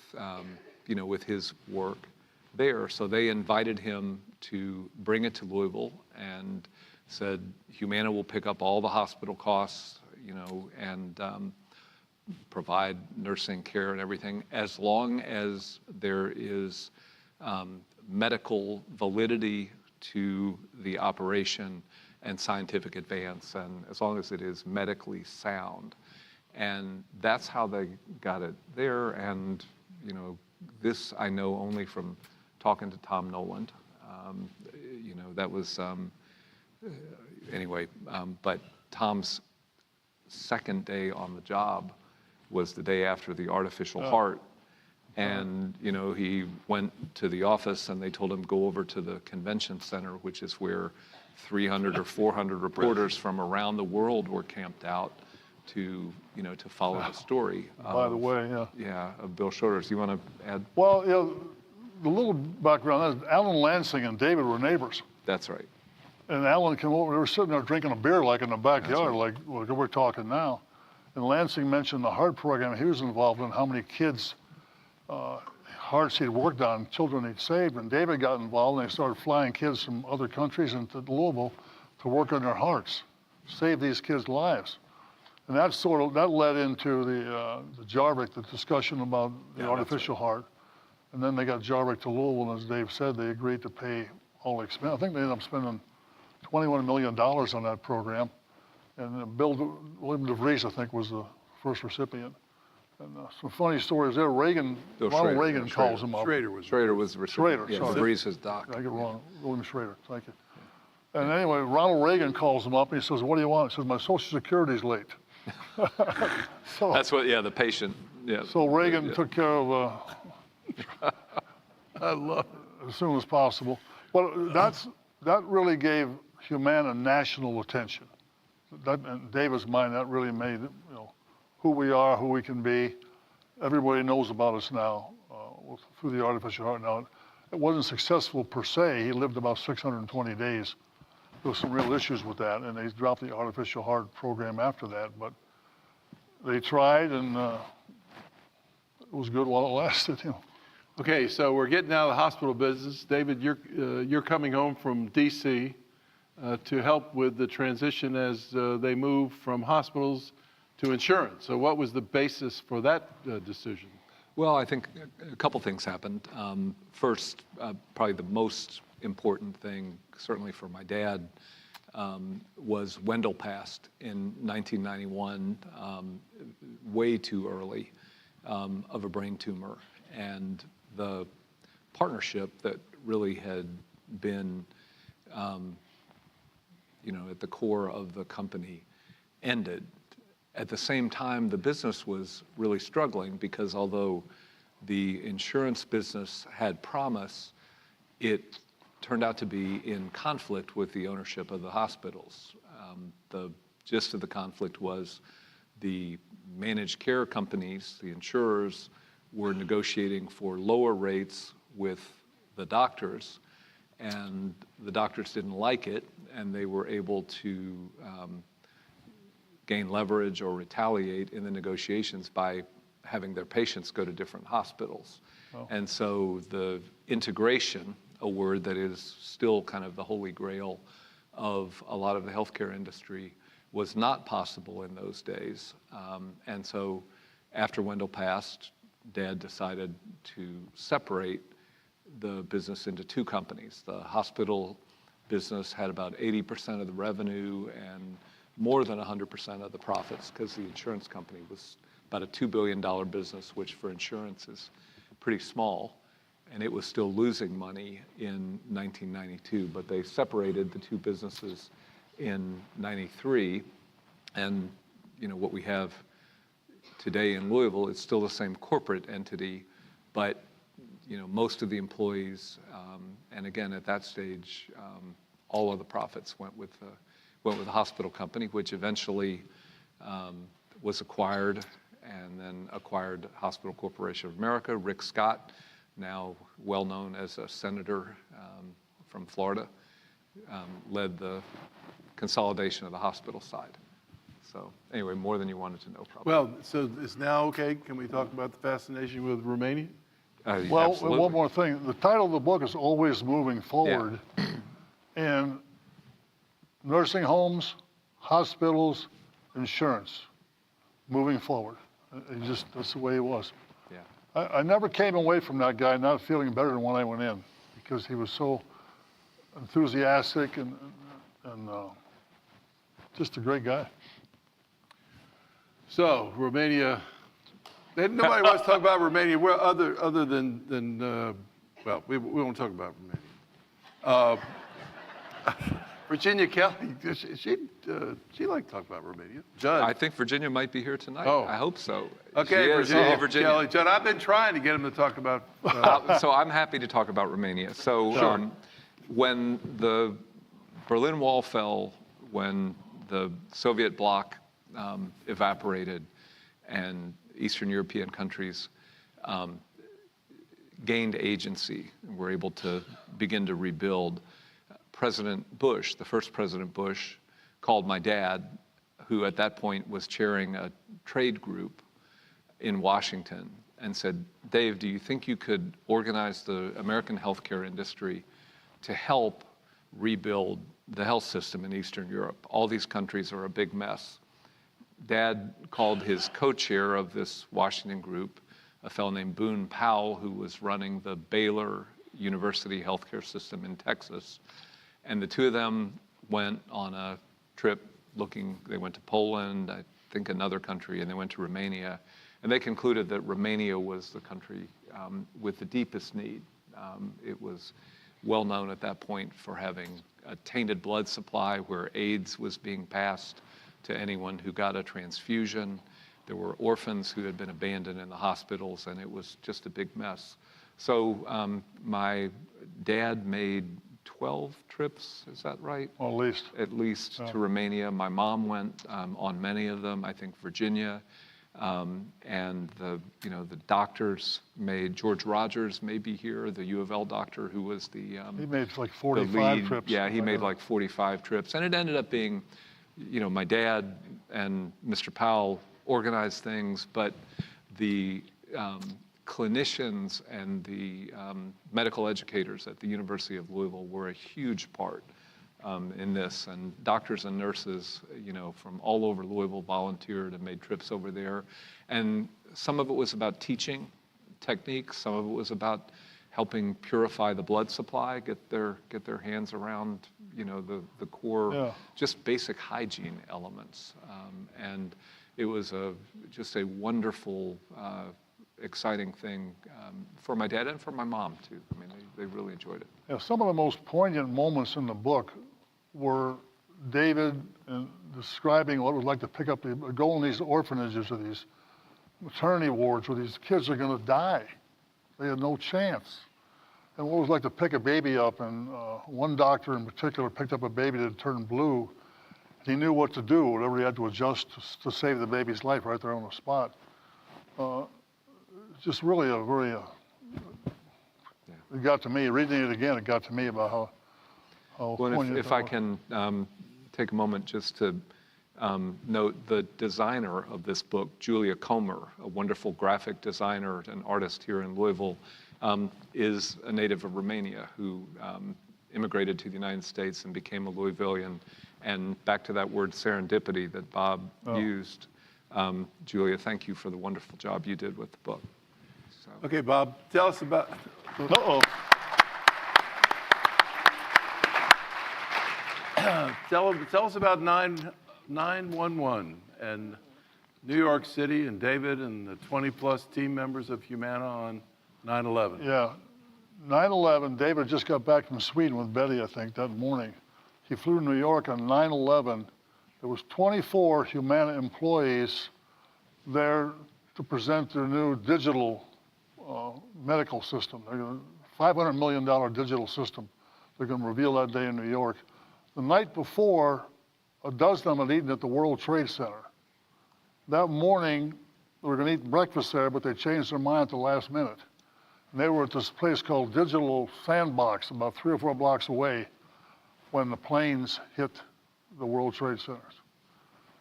with his work there. So they invited him to bring it to Louisville and said, Humana will pick up all the hospital costs, and provide nursing care and everything, as long as there is medical validity to the operation and scientific advance, and as long as it is medically sound. And that's how they got it there. And, this I know only from talking to Tom Noland. That was, anyway, but Tom's second day on the job was the day after the artificial heart. And, he went to the office and they told him, go over to the convention center, which is where 300 or 400 reporters from around the world were camped out to, to follow the story. By the way, yeah. Yeah, of Bill Schroeder's. You want to add? Well, the little background, Alan Lansing and David were neighbors. That's right. And Alan came over, they were sitting there drinking a beer like in the backyard, like we're talking now. And Lansing mentioned the heart program he was involved in, how many kids, hearts he'd worked on, children he'd saved. And David got involved and they started flying kids from other countries into Louisville to work on their hearts, save these kids' lives. And that led into the Jarvik, the discussion about the artificial heart. And then they got Jarvik to Louisville, and as Dave said, they agreed to pay all the expense. I think they ended up spending $21 million on that program. And William DeVries, I think, was the first recipient. And some funny stories there. Ronald Reagan calls him up. Schrader was the recipient. Schrader, Yeah, sorry. DeVries is doc. I get it wrong. William Schrader, thank you. And anyway, Ronald Reagan calls him up and he says, what do you want? He says, my Social Security's late. So, That's what, the patient. Yeah. so Reagan took care of I love it. as soon as possible. But that really gave Humana national attention. That, in David's mind, that really made who we are, who we can be. Everybody knows about us now through the artificial heart. Now, it wasn't successful per se. He lived about 620 days. There was some real issues with that, and they dropped the artificial heart program after that. But they tried, and it was good while it lasted. Okay, so we're getting out of the hospital business. David, you're coming home from D.C. To help with the transition as they move from hospitals to insurance. So what was the basis for that decision? Well, I think a couple things happened. First, probably the most important thing, certainly for my dad, was Wendell passed in 1991, way too early, of a brain tumor. And the partnership that really had been, at the core of the company ended. At the same time, the business was really struggling because although the insurance business had promise, it turned out to be in conflict with the ownership of the hospitals. The gist of the conflict was the managed care companies, the insurers, were negotiating for lower rates with the doctors, and the doctors didn't like it, and they were able to gain leverage or retaliate in the negotiations by having their patients go to different hospitals. Oh. And so the integration, a word that is still kind of the holy grail of a lot of the healthcare industry, was not possible in those days. And so after Wendell passed, Dad decided to separate the business into two companies. The hospital business had about 80% of the revenue and more than 100% of the profits, because the insurance company was about a $2 billion business, which for insurance is pretty small, and it was still losing money in 1992. But they separated the two businesses in 93, and what we have today in Louisville, it's still the same corporate entity, but most of the employees, and again at that stage, all of the profits went with the hospital company, which eventually was acquired, and then acquired Hospital Corporation of America. Rick Scott, now well known as a senator from Florida, led the consolidation of the hospital side. So anyway, more than you wanted to know, probably. Well, so it's now okay. Can we talk about the fascination with Romania? Well, Absolutely. one more thing. The title of the book is Always Moving Forward. And nursing homes, hospitals, insurance, moving forward. That's the way it was. Yeah. I never came away from that guy not feeling better than when I went in, because he was so enthusiastic and just a great guy. So Romania. Nobody wants to talk about Romania. Well, other than well, we won't talk about Romania. Virginia Kelly, she liked to talk about Romania. Judd. I think Virginia might be here tonight. Oh. I hope so. Okay, She is. Virginia, Hey, Virginia. Kelly. Judd, I've been trying to get him to talk about. So I'm happy to talk about Romania. So when the Berlin Wall fell, when the Soviet bloc evaporated, and Eastern European countries gained agency and were able to begin to rebuild, President Bush, the first President Bush, called my dad, who at that point was chairing a trade group in Washington, and said, Dave, do you think you could organize the American healthcare industry to help rebuild the health system in Eastern Europe? All these countries are a big mess. Dad called his co-chair of this Washington group, a fellow named Boone Powell, who was running the Baylor University healthcare system in Texas. And the two of them went on a trip they went to Poland, I think another country, and they went to Romania. And they concluded that Romania was the country with the deepest need. It was well known at that point for having a tainted blood supply where AIDS was being passed to anyone who got a transfusion. There were orphans who had been abandoned in the hospitals, and it was just a big mess. So my dad made 12 trips, is that right? Well, at least. At least to Romania. My mom went on many of them, I think Virginia. And the doctors made, George Rogers may be here, the U of L doctor who was the He made like the 45 lead. trips. Yeah, he made like 45 trips. And it ended up being, my dad and Mr. Powell organized things, but the clinicians and the medical educators at the University of Louisville were a huge part in this, and doctors and nurses, from all over Louisville volunteered and made trips over there. And some of it was about teaching techniques, some of it was about helping purify the blood supply, get their hands around, the core, just basic hygiene elements. And it was just a wonderful, exciting thing for my dad and for my mom too. I mean, they really enjoyed it. Yeah, some of the most poignant moments in the book were David describing what it was like to go in these orphanages or these maternity wards where these kids are going to die. They had no chance. And what it was like to pick a baby up, and one doctor in particular picked up a baby that had turned blue. He knew what to do, whatever he had to adjust to save the baby's life right there on the spot. Just really a very, it got to me, reading it again, it got to me about how well, poignant if that I was. can take a moment just to note the designer of this book, Julia Comer, a wonderful graphic designer and artist here in Louisville, is a native of Romania who immigrated to the United States and became a Louisvillian. And back to that word serendipity that Bob used, Julia, thank you for the wonderful job you did with the book. So. Okay, Bob, tell us about. Tell us about 911 and New York City and David and the 20-plus team members of Humana on 9/11. Yeah, 9/11, David just got back from Sweden with Betty, I think, that morning. He flew to New York on 9/11. There was 24 Humana employees there to present their new digital medical system. They're going $500 million digital system. They're going to reveal that day in New York. The night before, a dozen of them had eaten at the World Trade Center. That morning, they were going to eat breakfast there, but they changed their mind at the last minute. And they were at this place called Digital Sandbox, about 3 or 4 blocks away, when the planes hit the World Trade Centers.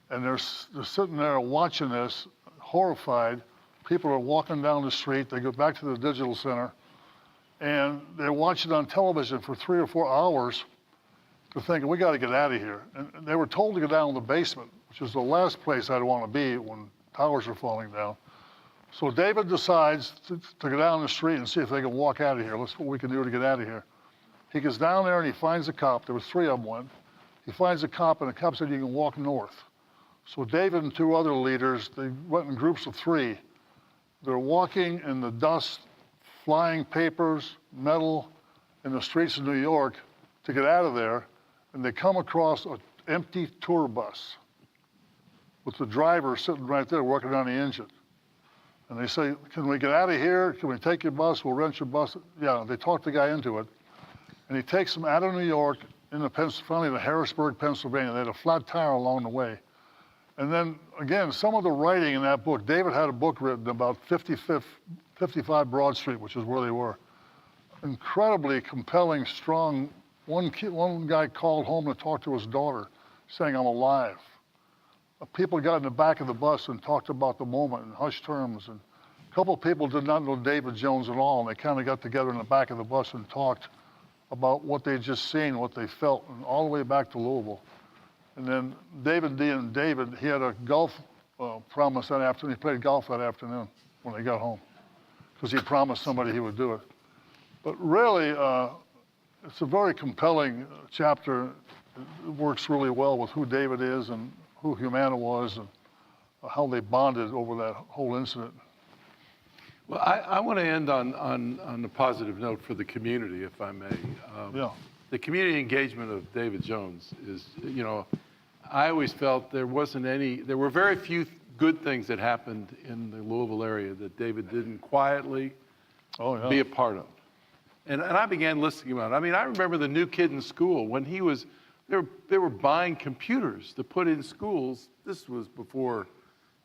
And they're sitting there watching this, horrified. People are walking down the street. They go back to the Digital Center, and they watch it on television for 3 or 4 hours. They're thinking, we got to get out of here. And they were told to go down to the basement, which is the last place I'd want to be when towers are falling down. So David decides to go down the street and see if they can walk out of here. Let's see what we can do to get out of here. He goes down there and he finds a cop. There was 3 of them went. He finds a cop, and the cop said, you can walk north. So David and 2 other leaders, they went in groups of 3. They're walking in the dust, flying papers, metal in the streets of New York to get out of there. And they come across an empty tour bus with the driver sitting right there working on the engine. And they say, can we get out of here? Can we take your bus? We'll rent your bus. Yeah, they talk the guy into it. And he takes them out of New York into finally to Harrisburg, Pennsylvania. They had a flat tire along the way. And then, again, some of the writing in that book, David had a book written about 55 Broad Street, which is where they were. Incredibly compelling, strong. One guy called home to talk to his daughter, saying, I'm alive. People got in the back of the bus and talked about the moment in hushed terms. And a couple of people did not know David Jones at all, and they kind of got together in the back of the bus and talked about what they'd just seen, what they felt, and all the way back to Louisville. And then David, he had a golf promise that afternoon. He played golf that afternoon when they got home, because he promised somebody he would do it. But really, it's a very compelling chapter. It works really well with who David is and who Humana was and how they bonded over that whole incident. Well, I want to end on a positive note for the community, if I may. Yeah. The community engagement of David Jones is, you know, I always felt there were very few good things that happened in the Louisville area that David didn't quietly be a part of. And I began listing them out. I mean, I remember the new kid in school when they were buying computers to put in schools. This was before,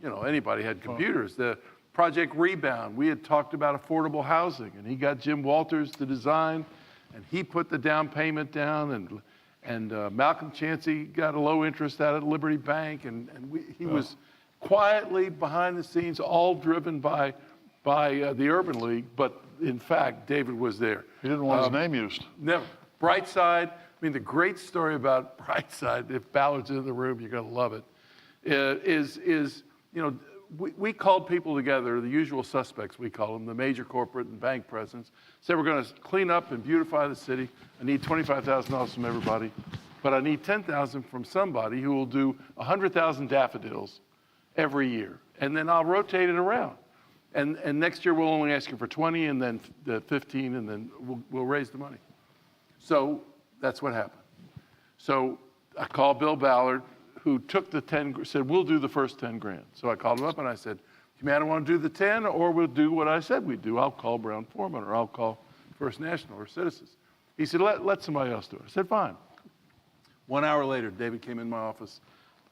you know, anybody had computers. The Project Rebound, we had talked about affordable housing, and he got Jim Walters to design, and he put the down payment down, and Malcolm Chancey got a low interest out at Liberty Bank, and he was quietly behind the scenes, all driven by the Urban League, but in fact, David was there. He didn't want his name used. Never. Brightside, I mean, the great story about Brightside, if Ballard's in the room, you're gonna love it, is you know, we called people together, the usual suspects we call them, the major corporate and bank presidents, said we're gonna clean up and beautify the city. I need $25,000 from everybody, but I need $10,000 from somebody who will do 100,000 daffodils every year. And then I'll rotate it around. And next year we'll only ask you for 20 and then 15 and then we'll raise the money. So that's what happened. So I called Bill Ballard, who took the 10, said, we'll do the first 10 grand. So I called him up and I said, Humana want to do the 10 or we'll do what I said we'd do. I'll call Brown Forman or I'll call First National or Citizens. He said, let somebody else do it. I said, fine. 1 hour later, David came in my office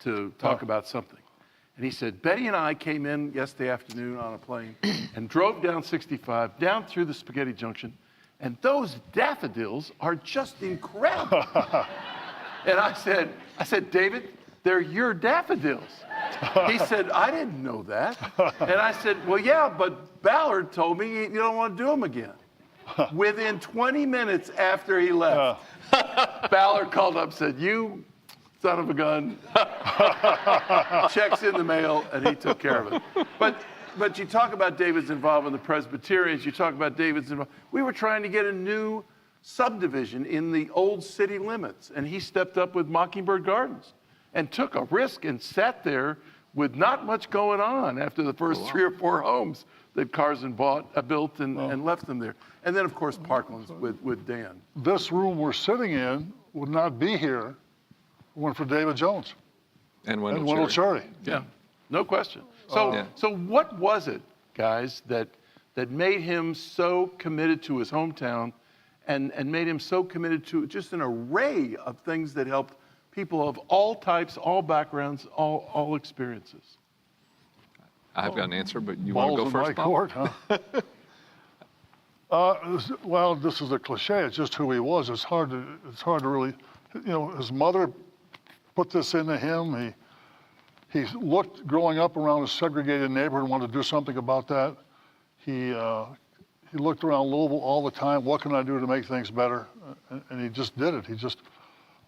to talk about something. And he said, Betty and I came in yesterday afternoon on a plane and drove down 65, down through the Spaghetti Junction, and those daffodils are just incredible. And I said, David, they're your daffodils. He said, I didn't know that. And I said, well, yeah, but Ballard told me you don't want to do them again. Within 20 minutes after he left, Ballard called up and said, you son of a gun, checks in the mail, and he took care of it. But you talk about David's involvement in the Presbyterians, you talk about David's involvement. We were trying to get a new subdivision in the old city limits, and he stepped up with Mockingbird Gardens and took a risk and sat there with not much going on after the first 3 or 4 homes that Carson built and left them there. And then, of course, Parklands with Dan. This room we're sitting in would not be here went for David Jones And and Wendell Cherry. Cherry. Yeah, no question. So what was it, guys, that made him so committed to his hometown and made him so committed to just an array of things that helped people of all types, all backgrounds, all experiences. I've got an answer, but you want to go Balls first, in my Bob? court, huh? Well, this is a cliche. It's just who he was. It's hard to really, his mother put this into him. He looked growing up around a segregated neighborhood and wanted to do something about that. He looked around Louisville all the time. What can I do to make things better? And he just did it.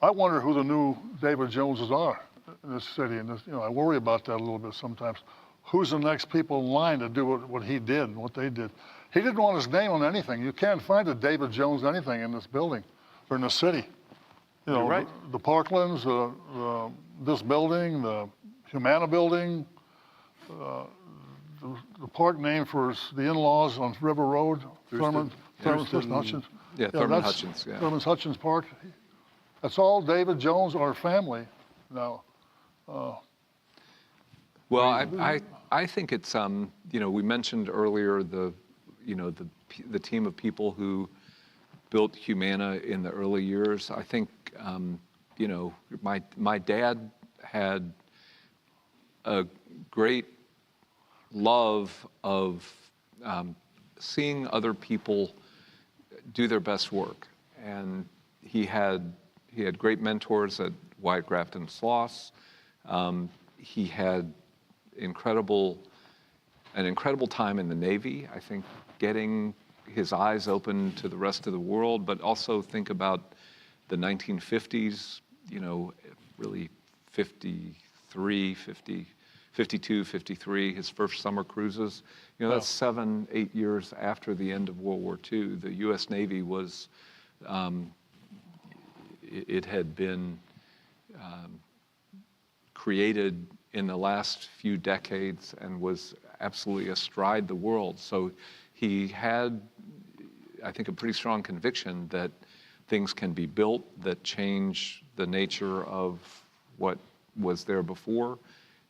I wonder who the new David Joneses are in this city. And I worry about that a little bit sometimes. Who's the next people in line to do what he did and what they did? He didn't want his name on anything. You can't find a David Jones anything in this building or in the city. You're right. The Parklands, this building, the Humana building, the park name for the in-laws on River Road, Thurman Hutchins. Yeah, Thurman that's Hutchins, yeah. Thurman Hutchins Park. That's all David Jones, our family now. Well, I think it's we mentioned earlier the team of people who built Humana in the early years. I think my dad had a great love of seeing other people do their best work, and he had great mentors at Wyatt Grafton Sloss. He had an incredible time in the Navy. I think getting his eyes open to the rest of the world, but also think about the 1950s, really 52, 53, his first summer cruises. That's 7-8 years after the end of World War II. The U.S. Navy was, it had been created in the last few decades and was absolutely astride the world. So he had, I think, a pretty strong conviction that things can be built that change the nature of what was there before.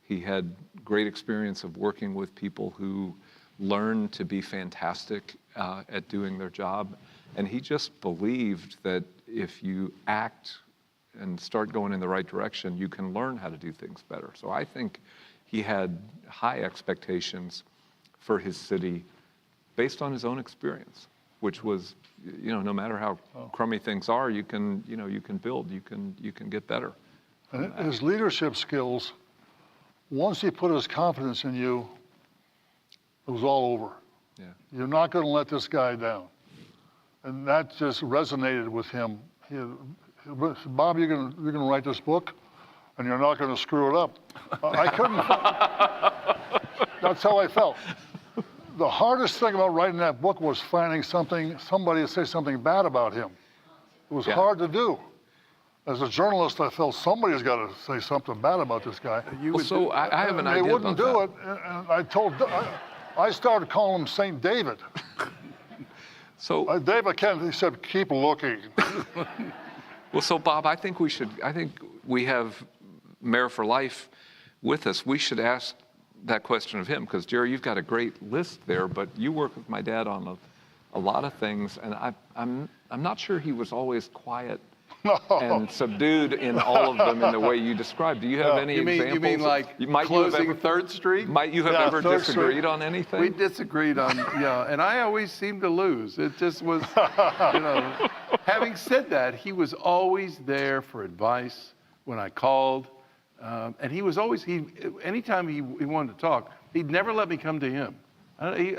He had great experience of working with people who learned to be fantastic at doing their job. And he just believed that if you act and start going in the right direction, you can learn how to do things better. So I think he had high expectations for his city based on his own experience, which was, no matter how crummy things are, you can build, you can get better. And his leadership skills, once he put his confidence in you, it was all over. Yeah. You're not going to let this guy down. And that just resonated with him. Bob, you're going to write this book, and you're not going to screw it up. I couldn't. That's how I felt. The hardest thing about writing that book was finding somebody to say something bad about him. It was hard to do. As a journalist, I felt somebody's got to say something bad about this guy. I have an They idea wouldn't about do it, and I started calling him Saint David. So David Kent, he said, keep looking. Well, so Bob, I think we have Mayor for Life with us. We should ask that question of him, because Jerry, you've got a great list there, but you work with my dad on a lot of things, and I'm not sure he was always quiet and subdued in all of them in the way you described. Do you have any examples? You mean like closing 3rd Street? Might you have ever disagreed on anything? We disagreed on, and I always seemed to lose. It just was, Having said that, he was always there for advice when I called. And he was always, anytime he wanted to talk, he'd never let me come to him.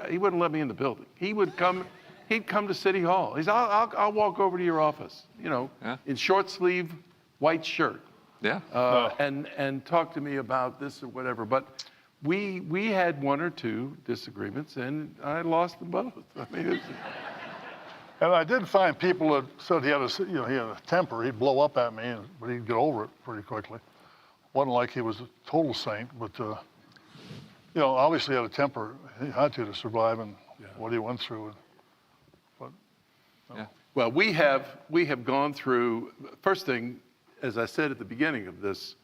He wouldn't let me in the building. He'd come to City Hall. He said, I'll walk over to your office, in short sleeve, white shirt. Yeah. And talk to me about this or whatever. But we had one or two disagreements, and I lost them both. I mean, And I did find people that said he had a temper. He'd blow up at me, but he'd get over it pretty quickly. Wasn't like he was a total saint, but obviously he had a temper. He had to survive and what he went through. Well, we have gone through. First thing, as I said at the beginning of this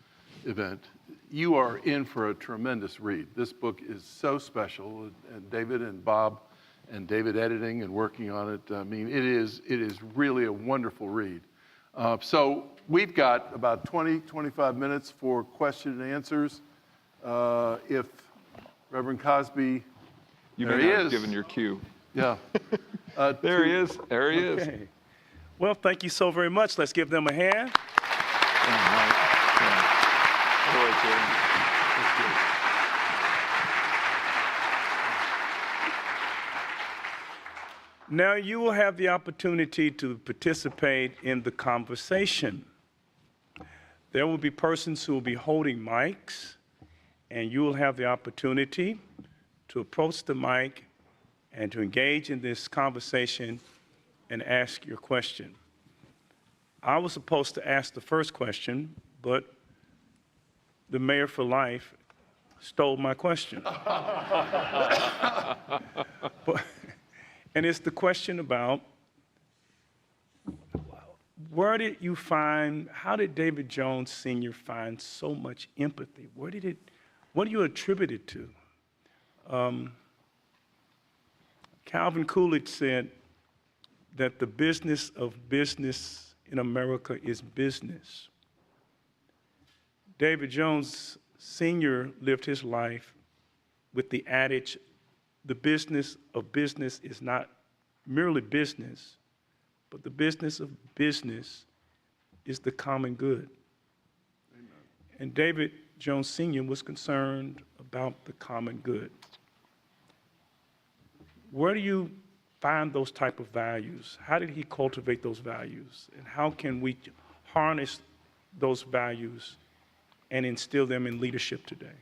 event, you are in for a tremendous read. This book is so special, and David and Bob and David editing and working on it. I mean, it is really a wonderful read. So we've got about 25 minutes for question and answers. If Reverend Cosby, You there may he not have is. given your cue. Yeah. There he is. There he is. Okay. Well, thank you so very much. Let's give them a hand. Now you will have the opportunity to participate in the conversation. There will be persons who will be holding mics, and you will have the opportunity to approach the mic and to engage in this conversation and ask your question. I was supposed to ask the first question, but the mayor for life stole my question. And it's the question about how did David Jones Sr. find so much empathy? What do you attribute it to? Calvin Coolidge said that the business of business in America is business. David Jones Sr. lived his life with the adage, the business of business is not merely business, but the business of business is the common good. Amen. And David Jones Sr. was concerned about the common good. Where do you find those type of values? How did he cultivate those values? And how can we harness those values and instill them in leadership today?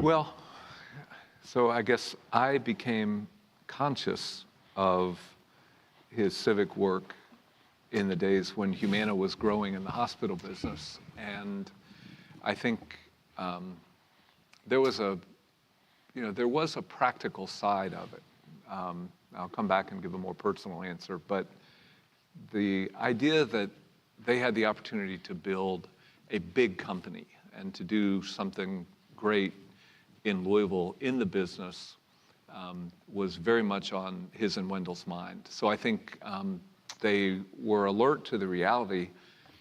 Well, so I guess I became conscious of his civic work in the days when Humana was growing in the hospital business. And I think there was a practical side of it. I'll come back and give a more personal answer, but the idea that they had the opportunity to build a big company and to do something great in Louisville in the business was very much on his and Wendell's mind. So I think they were alert to the reality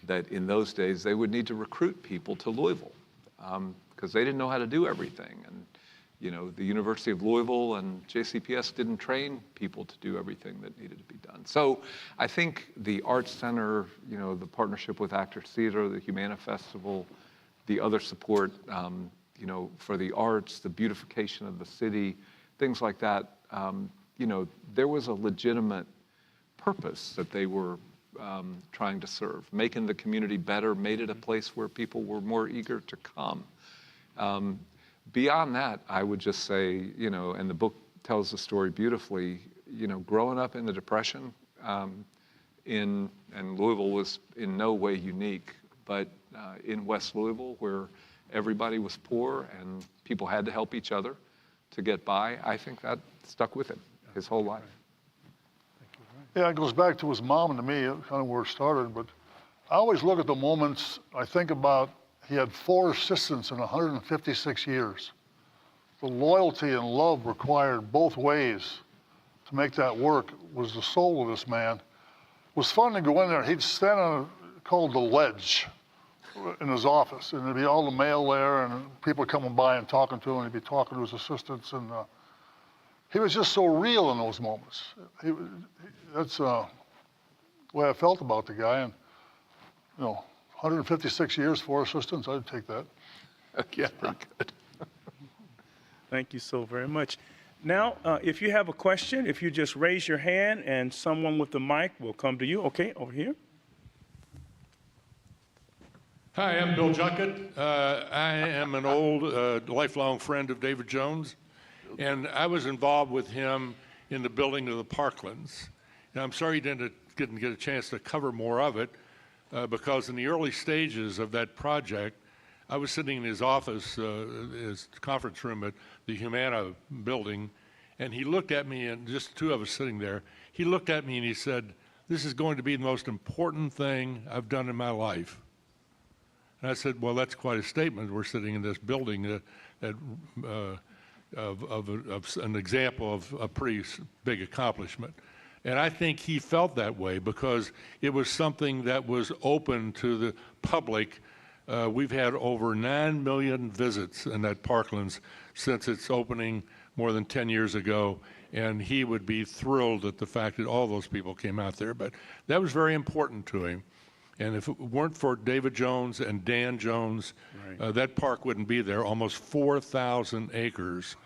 that in those days they would need to recruit people to Louisville because they didn't know how to do everything. And you know, the University of Louisville and JCPS didn't train people to do everything that needed to be done. So I think the Arts Center, you know, the partnership with Actors Theater, the Humana Festival, the other support, you know, for the arts, the beautification of the city, things like that, you know, there was a legitimate purpose that they were trying to serve. Making the community better, made it a place where people were more eager to come. Beyond that, I would just say, you know, and the book tells the story beautifully, you know, growing up in the Depression, and Louisville was in no way unique, but in West Louisville, where everybody was poor and people had to help each other to get by, I think that stuck with him his whole life. Yeah, it goes back to his mom and to me, kind of where it started, but I always look at the moments, I think about, he had 4 assistants in 156 years. The loyalty and love required both ways to make that work was the soul of this man. It was fun to go in there. He'd stand on called the ledge in his office, and there'd be all the mail there, and people coming by and talking to him, and he'd be talking to his assistants, and he was just so real in those moments. That's the way I felt about the guy, and you know, 156 years, 4 assistants, I'd take that. Yeah, pretty good. Thank you so very much. Now, if you have a question, if you just raise your hand and someone with the mic will come to you. Okay, over here. Hi, I'm Bill Junkett. I am an old, lifelong friend of David Jones, and I was involved with him in the building of the Parklands. And I'm sorry you didn't get a chance to cover more of it, because in the early stages of that project, I was sitting in his office, his conference room at the Humana building, and he looked at me, and just the 2 of us sitting there, he looked at me and he said, "This is going to be the most important thing I've done in my life." And I said, "Well, that's quite a statement. We're sitting in this building that of an example of a pretty big accomplishment. And I think he felt that way because it was something that was open to the public. We've had over 9 million visits in that Parklands since its opening more than 10 years ago, and he would be thrilled at the fact that all those people came out there. But that was very important to him. And if it weren't for David Jones and Dan Jones, that park wouldn't be there. Almost 4,000 acres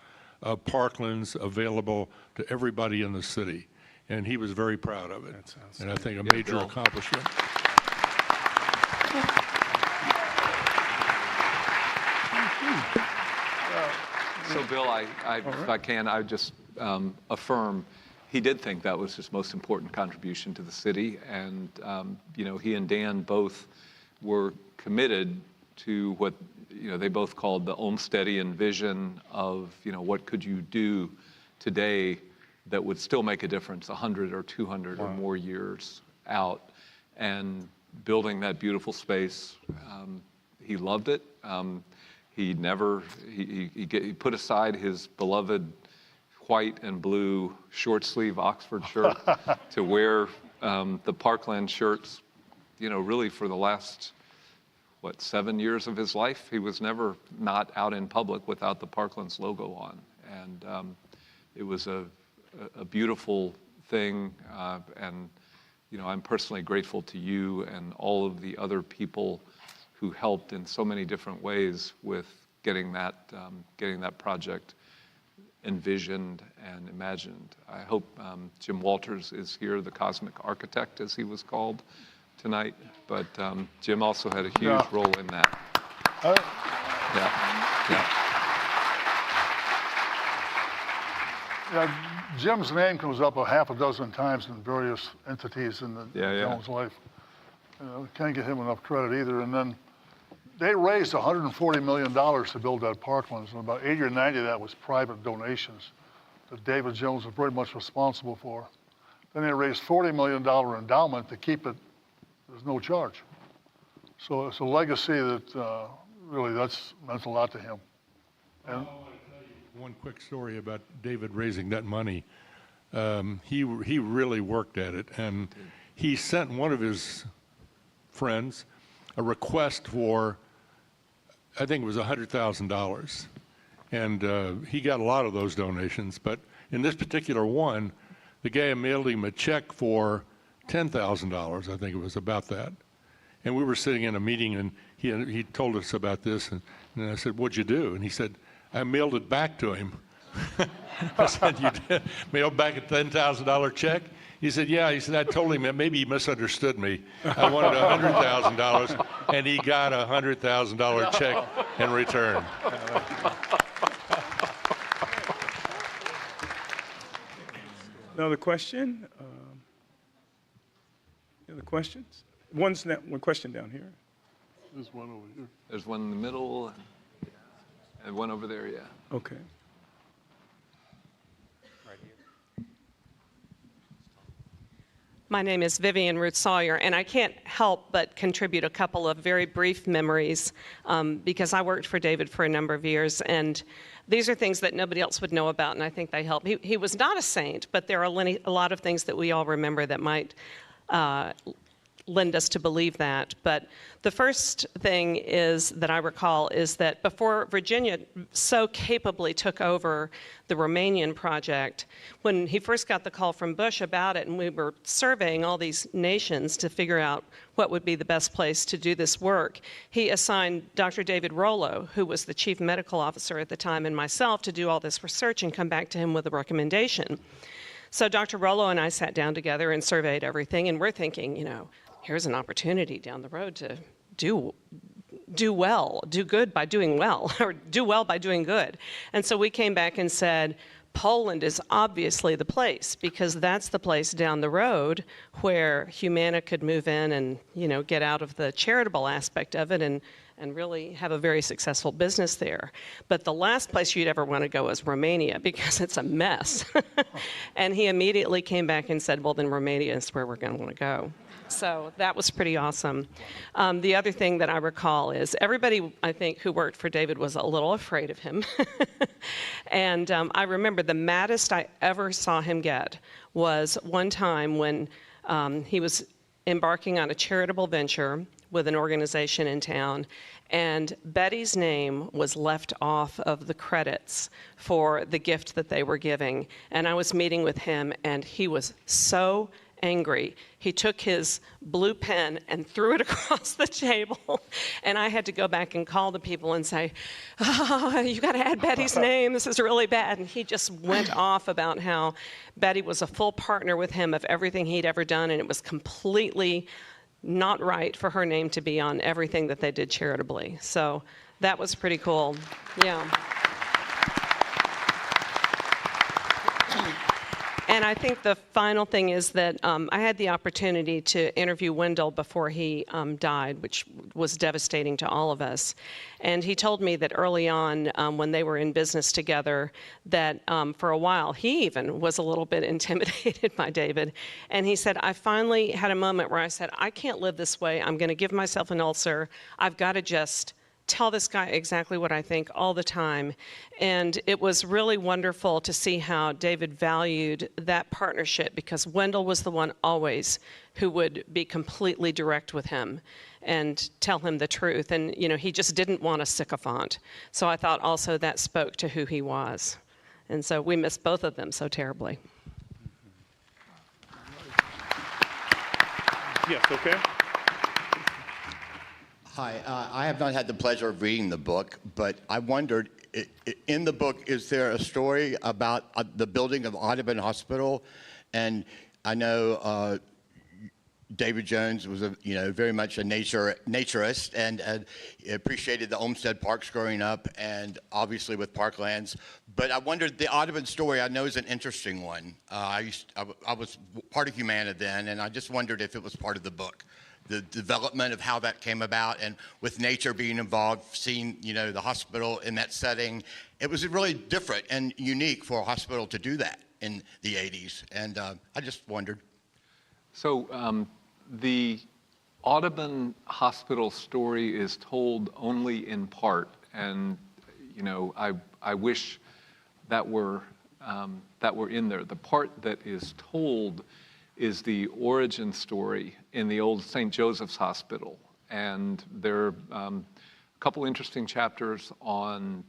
of parklands available to everybody in the city. And he was very proud of it. And I think a major accomplishment. So Bill, if I can, I just affirm he did think that was his most important contribution to the city. And, he and Dan both were committed to what, they both called the Olmstedian vision of, what could you do today that would still make a difference 100 or 200 or more years out. And building that beautiful space, he loved it. He put aside his beloved white and blue short sleeve Oxford shirt to wear the Parkland shirts, really for the last, 7 years of his life. He was never not out in public without the Parklands logo on. And it was a beautiful thing. And, I'm personally grateful to you and all of the other people who helped in so many different ways with getting that project envisioned and imagined. I hope Jim Walters is here, the cosmic architect, as he was called tonight. But Jim also had a huge role in that. Jim's name comes up a half a dozen times in various entities in the Jones life. Can't give him enough credit either. And then they raised $140 million to build that Parklands, and about 80 or 90 of that was private donations that David Jones was very much responsible for. Then they raised $40 million endowment to keep it. There's no charge. So it's a legacy that really meant a lot to him. And I want to tell you one quick story about David raising that money. He really worked at it, and he sent one of his friends a request for, I think it was $100,000. And he got a lot of those donations, but in this particular one, the guy mailed him a check for $10,000, I think it was about that. And we were sitting in a meeting, and he told us about this, and I said, "What'd you do?" And he said, "I mailed it back to him." I said, "You did? Mailed back a $10,000 check?" He said, "Yeah." He said, "I told him that maybe he misunderstood me. I wanted $100,000, and he got a $100,000 check in return." Another question? Any other questions? One question down here. there's one over here. There's one in the middle and one over there, Okay. My name is Vivian Ruth Sawyer, and I can't help but contribute a couple of very brief memories because I worked for David for a number of years, and these are things that nobody else would know about, and I think they help. He was not a saint, but there are a lot of things that we all remember that might lend us to believe that. But the first thing is that I recall is that before Virginia so capably took over the Romanian project, when he first got the call from Bush about it, and we were surveying all these nations to figure out what would be the best place to do this work, he assigned Dr. David Rollo, who was the chief medical officer at the time, and myself to do all this research and come back to him with a recommendation. So Dr. Rollo and I sat down together and surveyed everything, and we're thinking, here's an opportunity down the road to do good by doing well, or do well by doing good. And so we came back and said, Poland is obviously the place, because that's the place down the road where Humana could move in and, get out of the charitable aspect of it and really have a very successful business there. But the last place you'd ever want to go is Romania, because it's a mess. And he immediately came back and said, well, then Romania is where we're going to want to go. So that was pretty awesome. The other thing that I recall is everybody, I think, who worked for David was a little afraid of him. And I remember the maddest I ever saw him get was one time when he was embarking on a charitable venture with an organization in town, and Betty's name was left off of the credits for the gift that they were giving. And I was meeting with him, and he was so angry. He took his blue pen and threw it across the table. And I had to go back and call the people and say, oh, you got to add Betty's name. This is really bad. And he just went off about how Betty was a full partner with him of everything he'd ever done, and it was completely not right for her name to be on everything that they did charitably. So that was pretty cool. Yeah. And I think the final thing is that I had the opportunity to interview Wendell before he died, which was devastating to all of us. And he told me that early on, when they were in business together, that for a while he even was a little bit intimidated by David. And he said, I finally had a moment where I said, I can't live this way. I'm going to give myself an ulcer. I've got to just tell this guy exactly what I think all the time. And it was really wonderful to see how David valued that partnership, because Wendell was the one always who would be completely direct with him and tell him the truth. And, you know, he just didn't want a sycophant. So I thought also that spoke to who he was. And so we miss both of them so terribly. Yes, okay. Hi, I have not had the pleasure of reading the book, but I wondered, in the book, is there a story about the building of Audubon Hospital? And I know David Jones was very much a naturist and appreciated the Olmsted Parks growing up, and obviously with parklands. But I wondered, the Audubon story I know is an interesting one. I was part of Humana then, and I just wondered if it was part of the book. The development of how that came about, and with nature being involved, seeing the hospital in that setting, it was really different and unique for a hospital to do that in the 80s. And I just wondered. So the Audubon Hospital story is told only in part, and I wish that were in there. The part that is told is the origin story in the old St. Joseph's Hospital. And there are a couple interesting chapters on,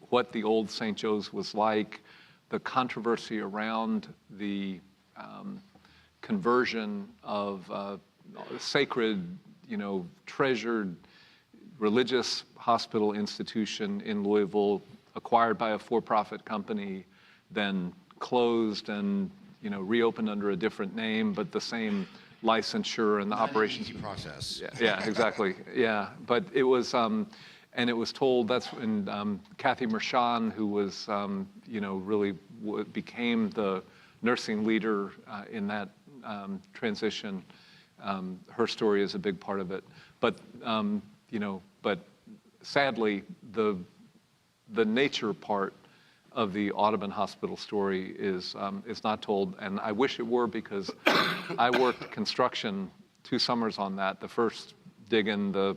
what the old St. Joe's was like, the controversy around the conversion of a sacred, treasured religious hospital institution in Louisville, acquired by a for-profit company, then closed and reopened under a different name, but the same licensure and the operations. Easy process. Yeah, exactly. Yeah, but it was, and it was told. That's when Kathy Mershon, who was, really became the nursing leader in that transition. Her story is a big part of it. But but sadly, the nature part of the Audubon Hospital story is not told, and I wish it were, because I worked construction 2 summers on that. The first digging the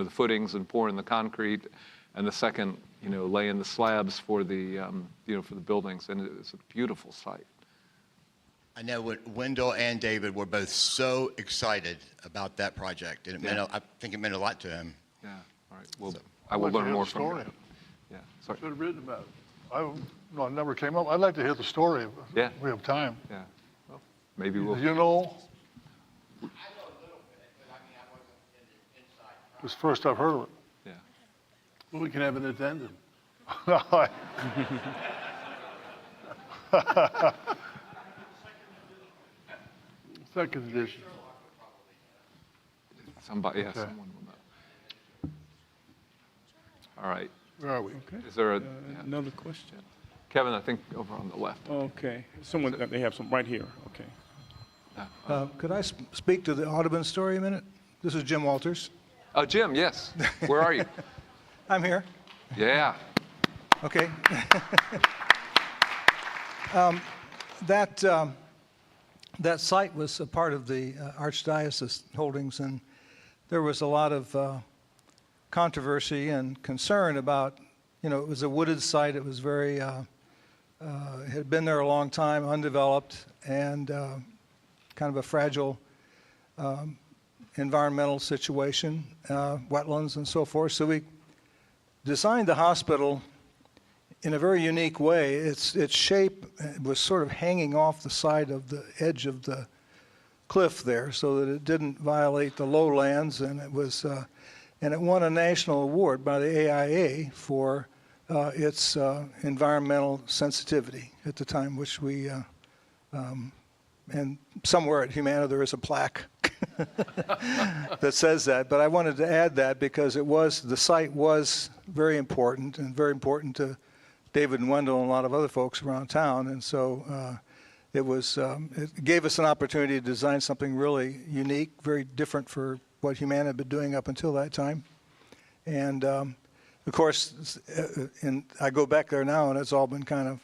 footings and pouring the concrete, and the second laying the slabs for the for the buildings, and it's a beautiful site. I know Wendell and David were both so excited about that project, and I think it meant a lot to him. Yeah. All right. Well, I will learn more from you. Yeah. Sorry. Should have written about it. It never came up. I'd like to hear the story. Yeah. We have time. Yeah. Well, maybe we'll. You know? I know a little bit, but I wasn't inside. It's the first I've heard of it. Yeah. Well, we can have an addendum. Second edition. Somebody. Yeah. Okay. Someone will know. All right. Where are we? Is there Another question. Kevin? I think over on the left. Okay. Someone, they have some right here. Okay. Could I speak to the Audubon story a minute? This is Jim Walters. Oh, Jim. Yes. Where are you? I'm here. Yeah. that site was a part of the Archdiocese holdings, and there was a lot of controversy and concern about, it was a wooded site. It was very, had been there a long time, undeveloped, and kind of a fragile environmental situation, wetlands and so forth. So we designed the hospital in a very unique way. Its shape was sort of hanging off the side of the edge of the cliff there, so that it didn't violate the lowlands, and it was, and it won a national award by the AIA for its environmental sensitivity at the time, which we, and somewhere at Humana there is a plaque that says that. But I wanted to add that because the site was very important, and very important to David and Wendell and a lot of other folks around town. And so it gave us an opportunity to design something really unique, very different for what Humana had been doing up until that time. And of course, I go back there now, and it's all been kind of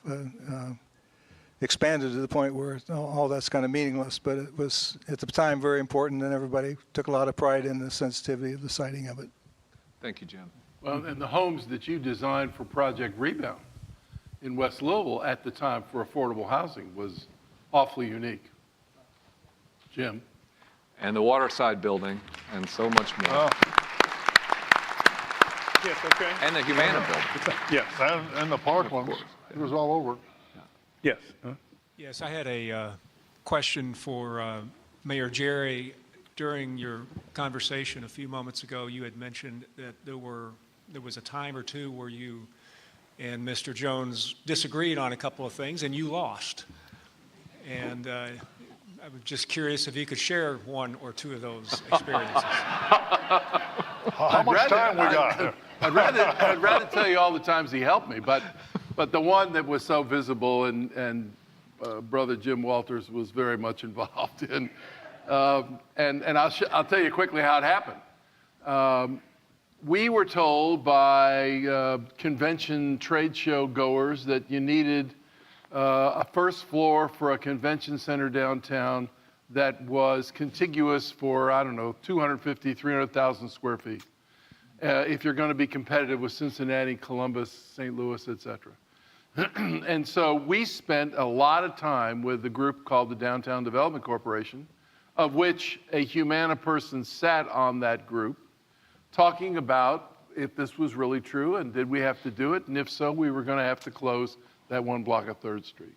expanded to the point where all that's kind of meaningless. But it was, at the time, very important, and everybody took a lot of pride in the sensitivity of the siting of it. Thank you, Jim. Well, and the homes that you designed for Project Rebound in West Louisville at the time for affordable housing was awfully unique. Jim? And the Waterside building, and so much more. Oh, Yes, okay. And the Humana building. Yes, and the Parklands, it was all over. yes. Yes, I had a question for Mayor Jerry. During your conversation a few moments ago, you had mentioned that there was a time or two where you and Mr. Jones disagreed on a couple of things, and you lost. And I was just curious if you could share one or two of those experiences. How much time we got? I'd rather tell you all the times he helped me, but the one that was so visible and Brother Jim Walters was very much involved in, and I'll tell you quickly how it happened. We were told by convention trade show goers that you needed a first floor for a convention center downtown that was contiguous for, 250, 300,000 square feet. If you're going to be competitive with Cincinnati, Columbus, St. Louis, et cetera. And so we spent a lot of time with the group called the Downtown Development Corporation, of which a Humana person sat on that group, talking about if this was really true and did we have to do it, and if so, we were going to have to close that one block of 3rd Street.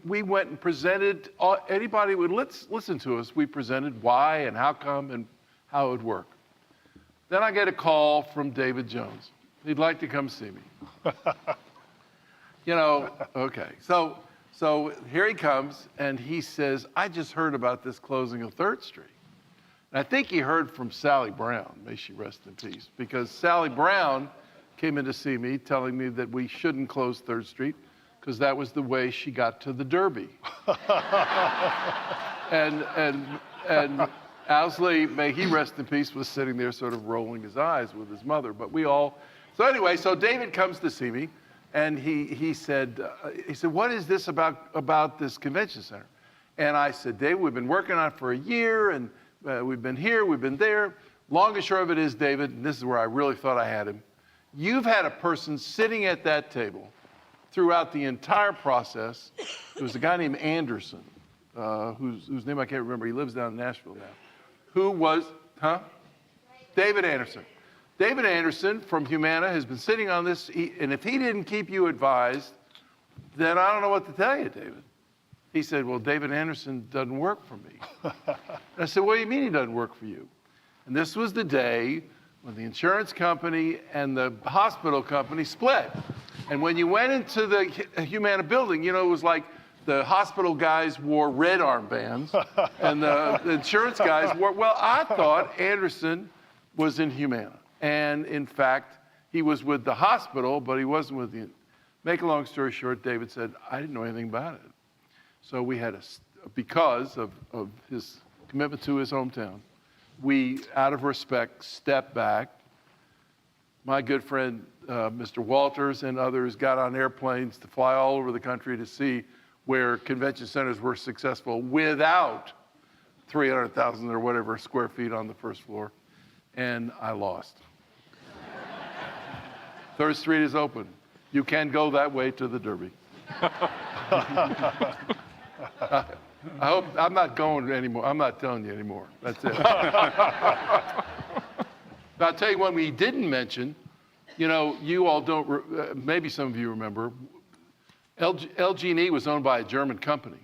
We went and presented, anybody would listen to us, we presented why and how come and how it would work. Then I get a call from David Jones. He'd like to come see me. Okay. So here he comes, and he says, I just heard about this closing of 3rd Street. And I think he heard from Sally Brown, may she rest in peace, because Sally Brown came in to see me telling me that we shouldn't close 3rd Street because that was the way she got to the Derby. and Owsley, may he rest in peace, was sitting there sort of rolling his eyes with his mother. But so David comes to see me, and he said, what is this about this convention center? And I said, David, we've been working on it for a year, and we've been here, we've been there. Long and short of it is, David, and this is where I really thought I had him, you've had a person sitting at that table throughout the entire process. It was a guy named Anderson, whose name I can't remember. He lives down in Nashville now. Who was, David Anderson. David Anderson from Humana has been sitting on this, and if he didn't keep you advised, then I don't know what to tell you, David. He said, well, David Anderson doesn't work for me. And I said, what do you mean he doesn't work for you? And this was the day when the insurance company and the hospital company split. And when you went into the Humana building, it was like the hospital guys wore red armbands and the insurance guys wore, well, I thought Anderson was in Humana. And in fact, he was with the hospital, but he wasn't with the, make a long story short, David said, I didn't know anything about it. So we had because of his commitment to his hometown, we, out of respect, stepped back. My good friend, Mr. Walters and others got on airplanes to fly all over the country to see where convention centers were successful without 300,000 or whatever square feet on the first floor, and I lost. 3rd Street is open. You can go that way to the Derby. I hope I'm not going anymore. I'm not telling you anymore. That's it. But I'll tell you one we didn't mention. You know, you all don't, maybe some of you remember, LG&E was owned by a German company.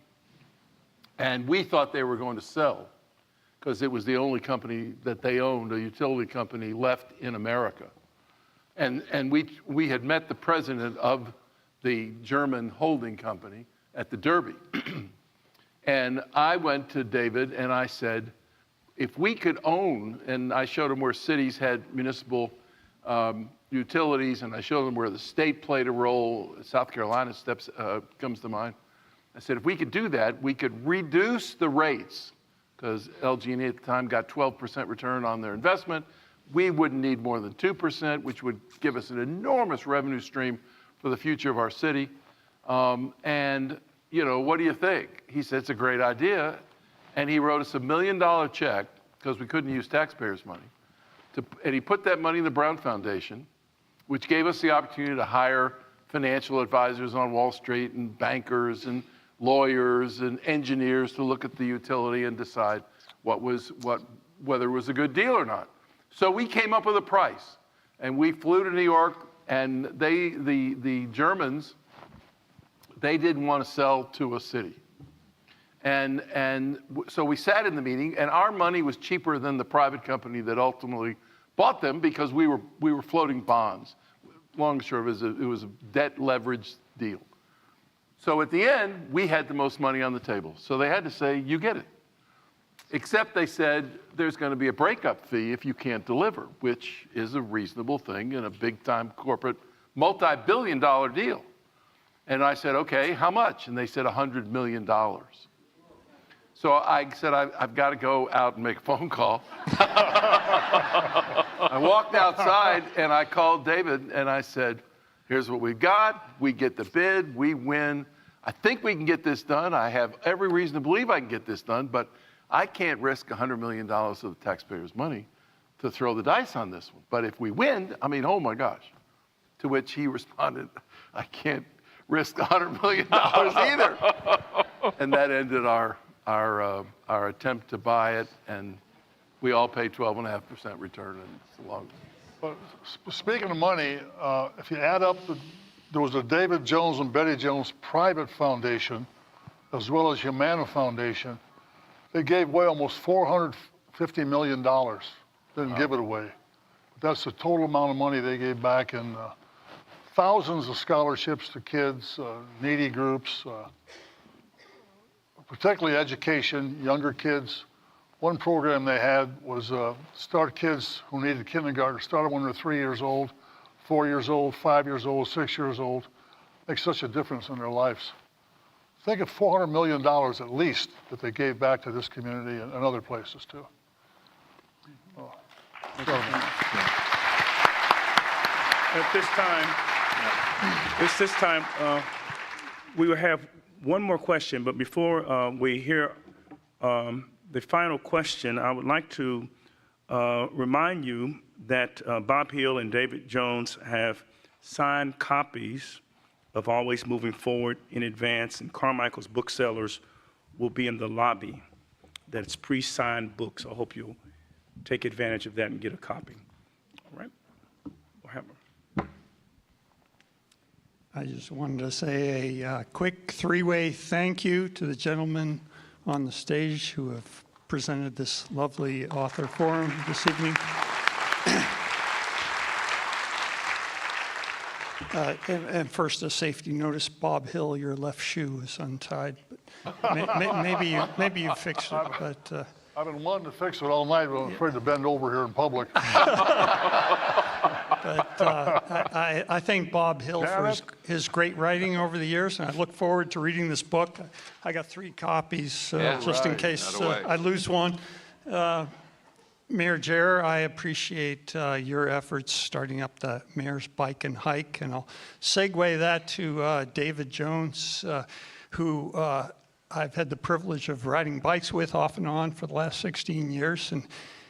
And we thought they were going to sell because it was the only company that they owned, a utility company left in America. And we had met the president of the German holding company at the Derby. And I went to David and I said, if we could own, and I showed him where cities had municipal utilities, and I showed them where the state played a role. South Carolina comes to mind. I said, if we could do that, we could reduce the rates, because LG&E at the time got 12% return on their investment. We wouldn't need more than 2%, which would give us an enormous revenue stream for the future of our city. And, you know, what do you think? He said, it's a great idea. And he wrote us $1 million check, because we couldn't use taxpayers' money. And he put that money in the Brown Foundation, which gave us the opportunity to hire financial advisors on Wall Street and bankers and lawyers and engineers to look at the utility and decide whether it was a good deal or not. So we came up with a price, and we flew to New York, and the Germans, they didn't want to sell to a city. And so we sat in the meeting, and our money was cheaper than the private company that ultimately bought them, because we were floating bonds. Long and short, it was a debt leveraged deal. So at the end, we had the most money on the table. So they had to say, you get it. Except they said, there's going to be a breakup fee if you can't deliver, which is a reasonable thing in a big-time corporate, multi-billion-dollar deal. And I said, okay, how much? And they said $100 million. So I said, I've got to go out and make a phone call. I walked outside and I called David and I said, here's what we've got. We get the bid, we win. I think we can get this done. I have every reason to believe I can get this done, but I can't risk $100 million of the taxpayers' money to throw the dice on this one. But if we win, I mean, oh my gosh. To which he responded, I can't risk $100 million either. And that ended our attempt to buy it, and we all paid 12.5% return, and it's long. But speaking of money, if you add up, there was a David Jones and Betty Jones private foundation, as well as Humana Foundation. They gave away almost $450 million. Didn't give it away. But that's the total amount of money they gave back in thousands of scholarships to kids, needy groups, particularly education, younger kids. One program they had was start kids who needed kindergarten, started when they're 3 years old, 4 years old, 5 years old, 6 years old. Makes such a difference in their lives. Think of $400 million at least that they gave back to this community and other places too. Oh. At this time, we will have one more question, but before we hear the final question, I would like to remind you that Bob Hill and David Jones have signed copies of Always Moving Forward in advance, and Carmichael's booksellers will be in the lobby. That's pre-signed books. I hope you'll take advantage of that and get a copy. All right? We'll have them. I just wanted to say a quick three-way thank you to the gentlemen on the stage who have presented this lovely author forum this evening. And first, a safety notice: Bob Hill, your left shoe is untied. But maybe you fixed it. But I've been wanting to fix it all night, but I'm afraid to bend over here in public. But I thank Bob Hill for his great writing over the years, and I look forward to reading this book. I got 3 copies just in case I lose one. Mayor Jerry, I appreciate your efforts starting up the Mayor's Bike and Hike, and I'll segue that to David Jones. who I've had the privilege of riding bikes with off and on for the last 16 years. And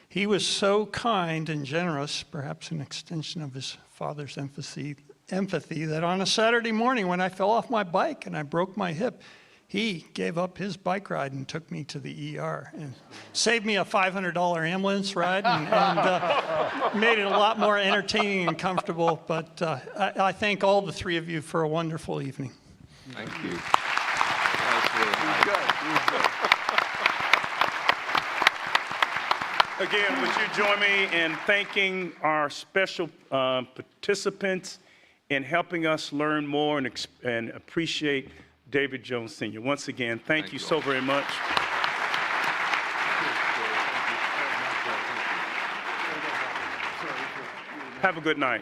he was so kind and generous, perhaps an extension of his father's empathy, that on a Saturday morning when I fell off my bike and I broke my hip, he gave up his bike ride and took me to the ER and saved me a $500 ambulance ride and made it a lot more entertaining and comfortable. But I thank all the three of you for a wonderful evening. Thank you. That was really nice. Again, would you join me in thanking our special participants in helping us learn more and appreciate David Jones Sr. Once again, thank you so very much. Have a good night.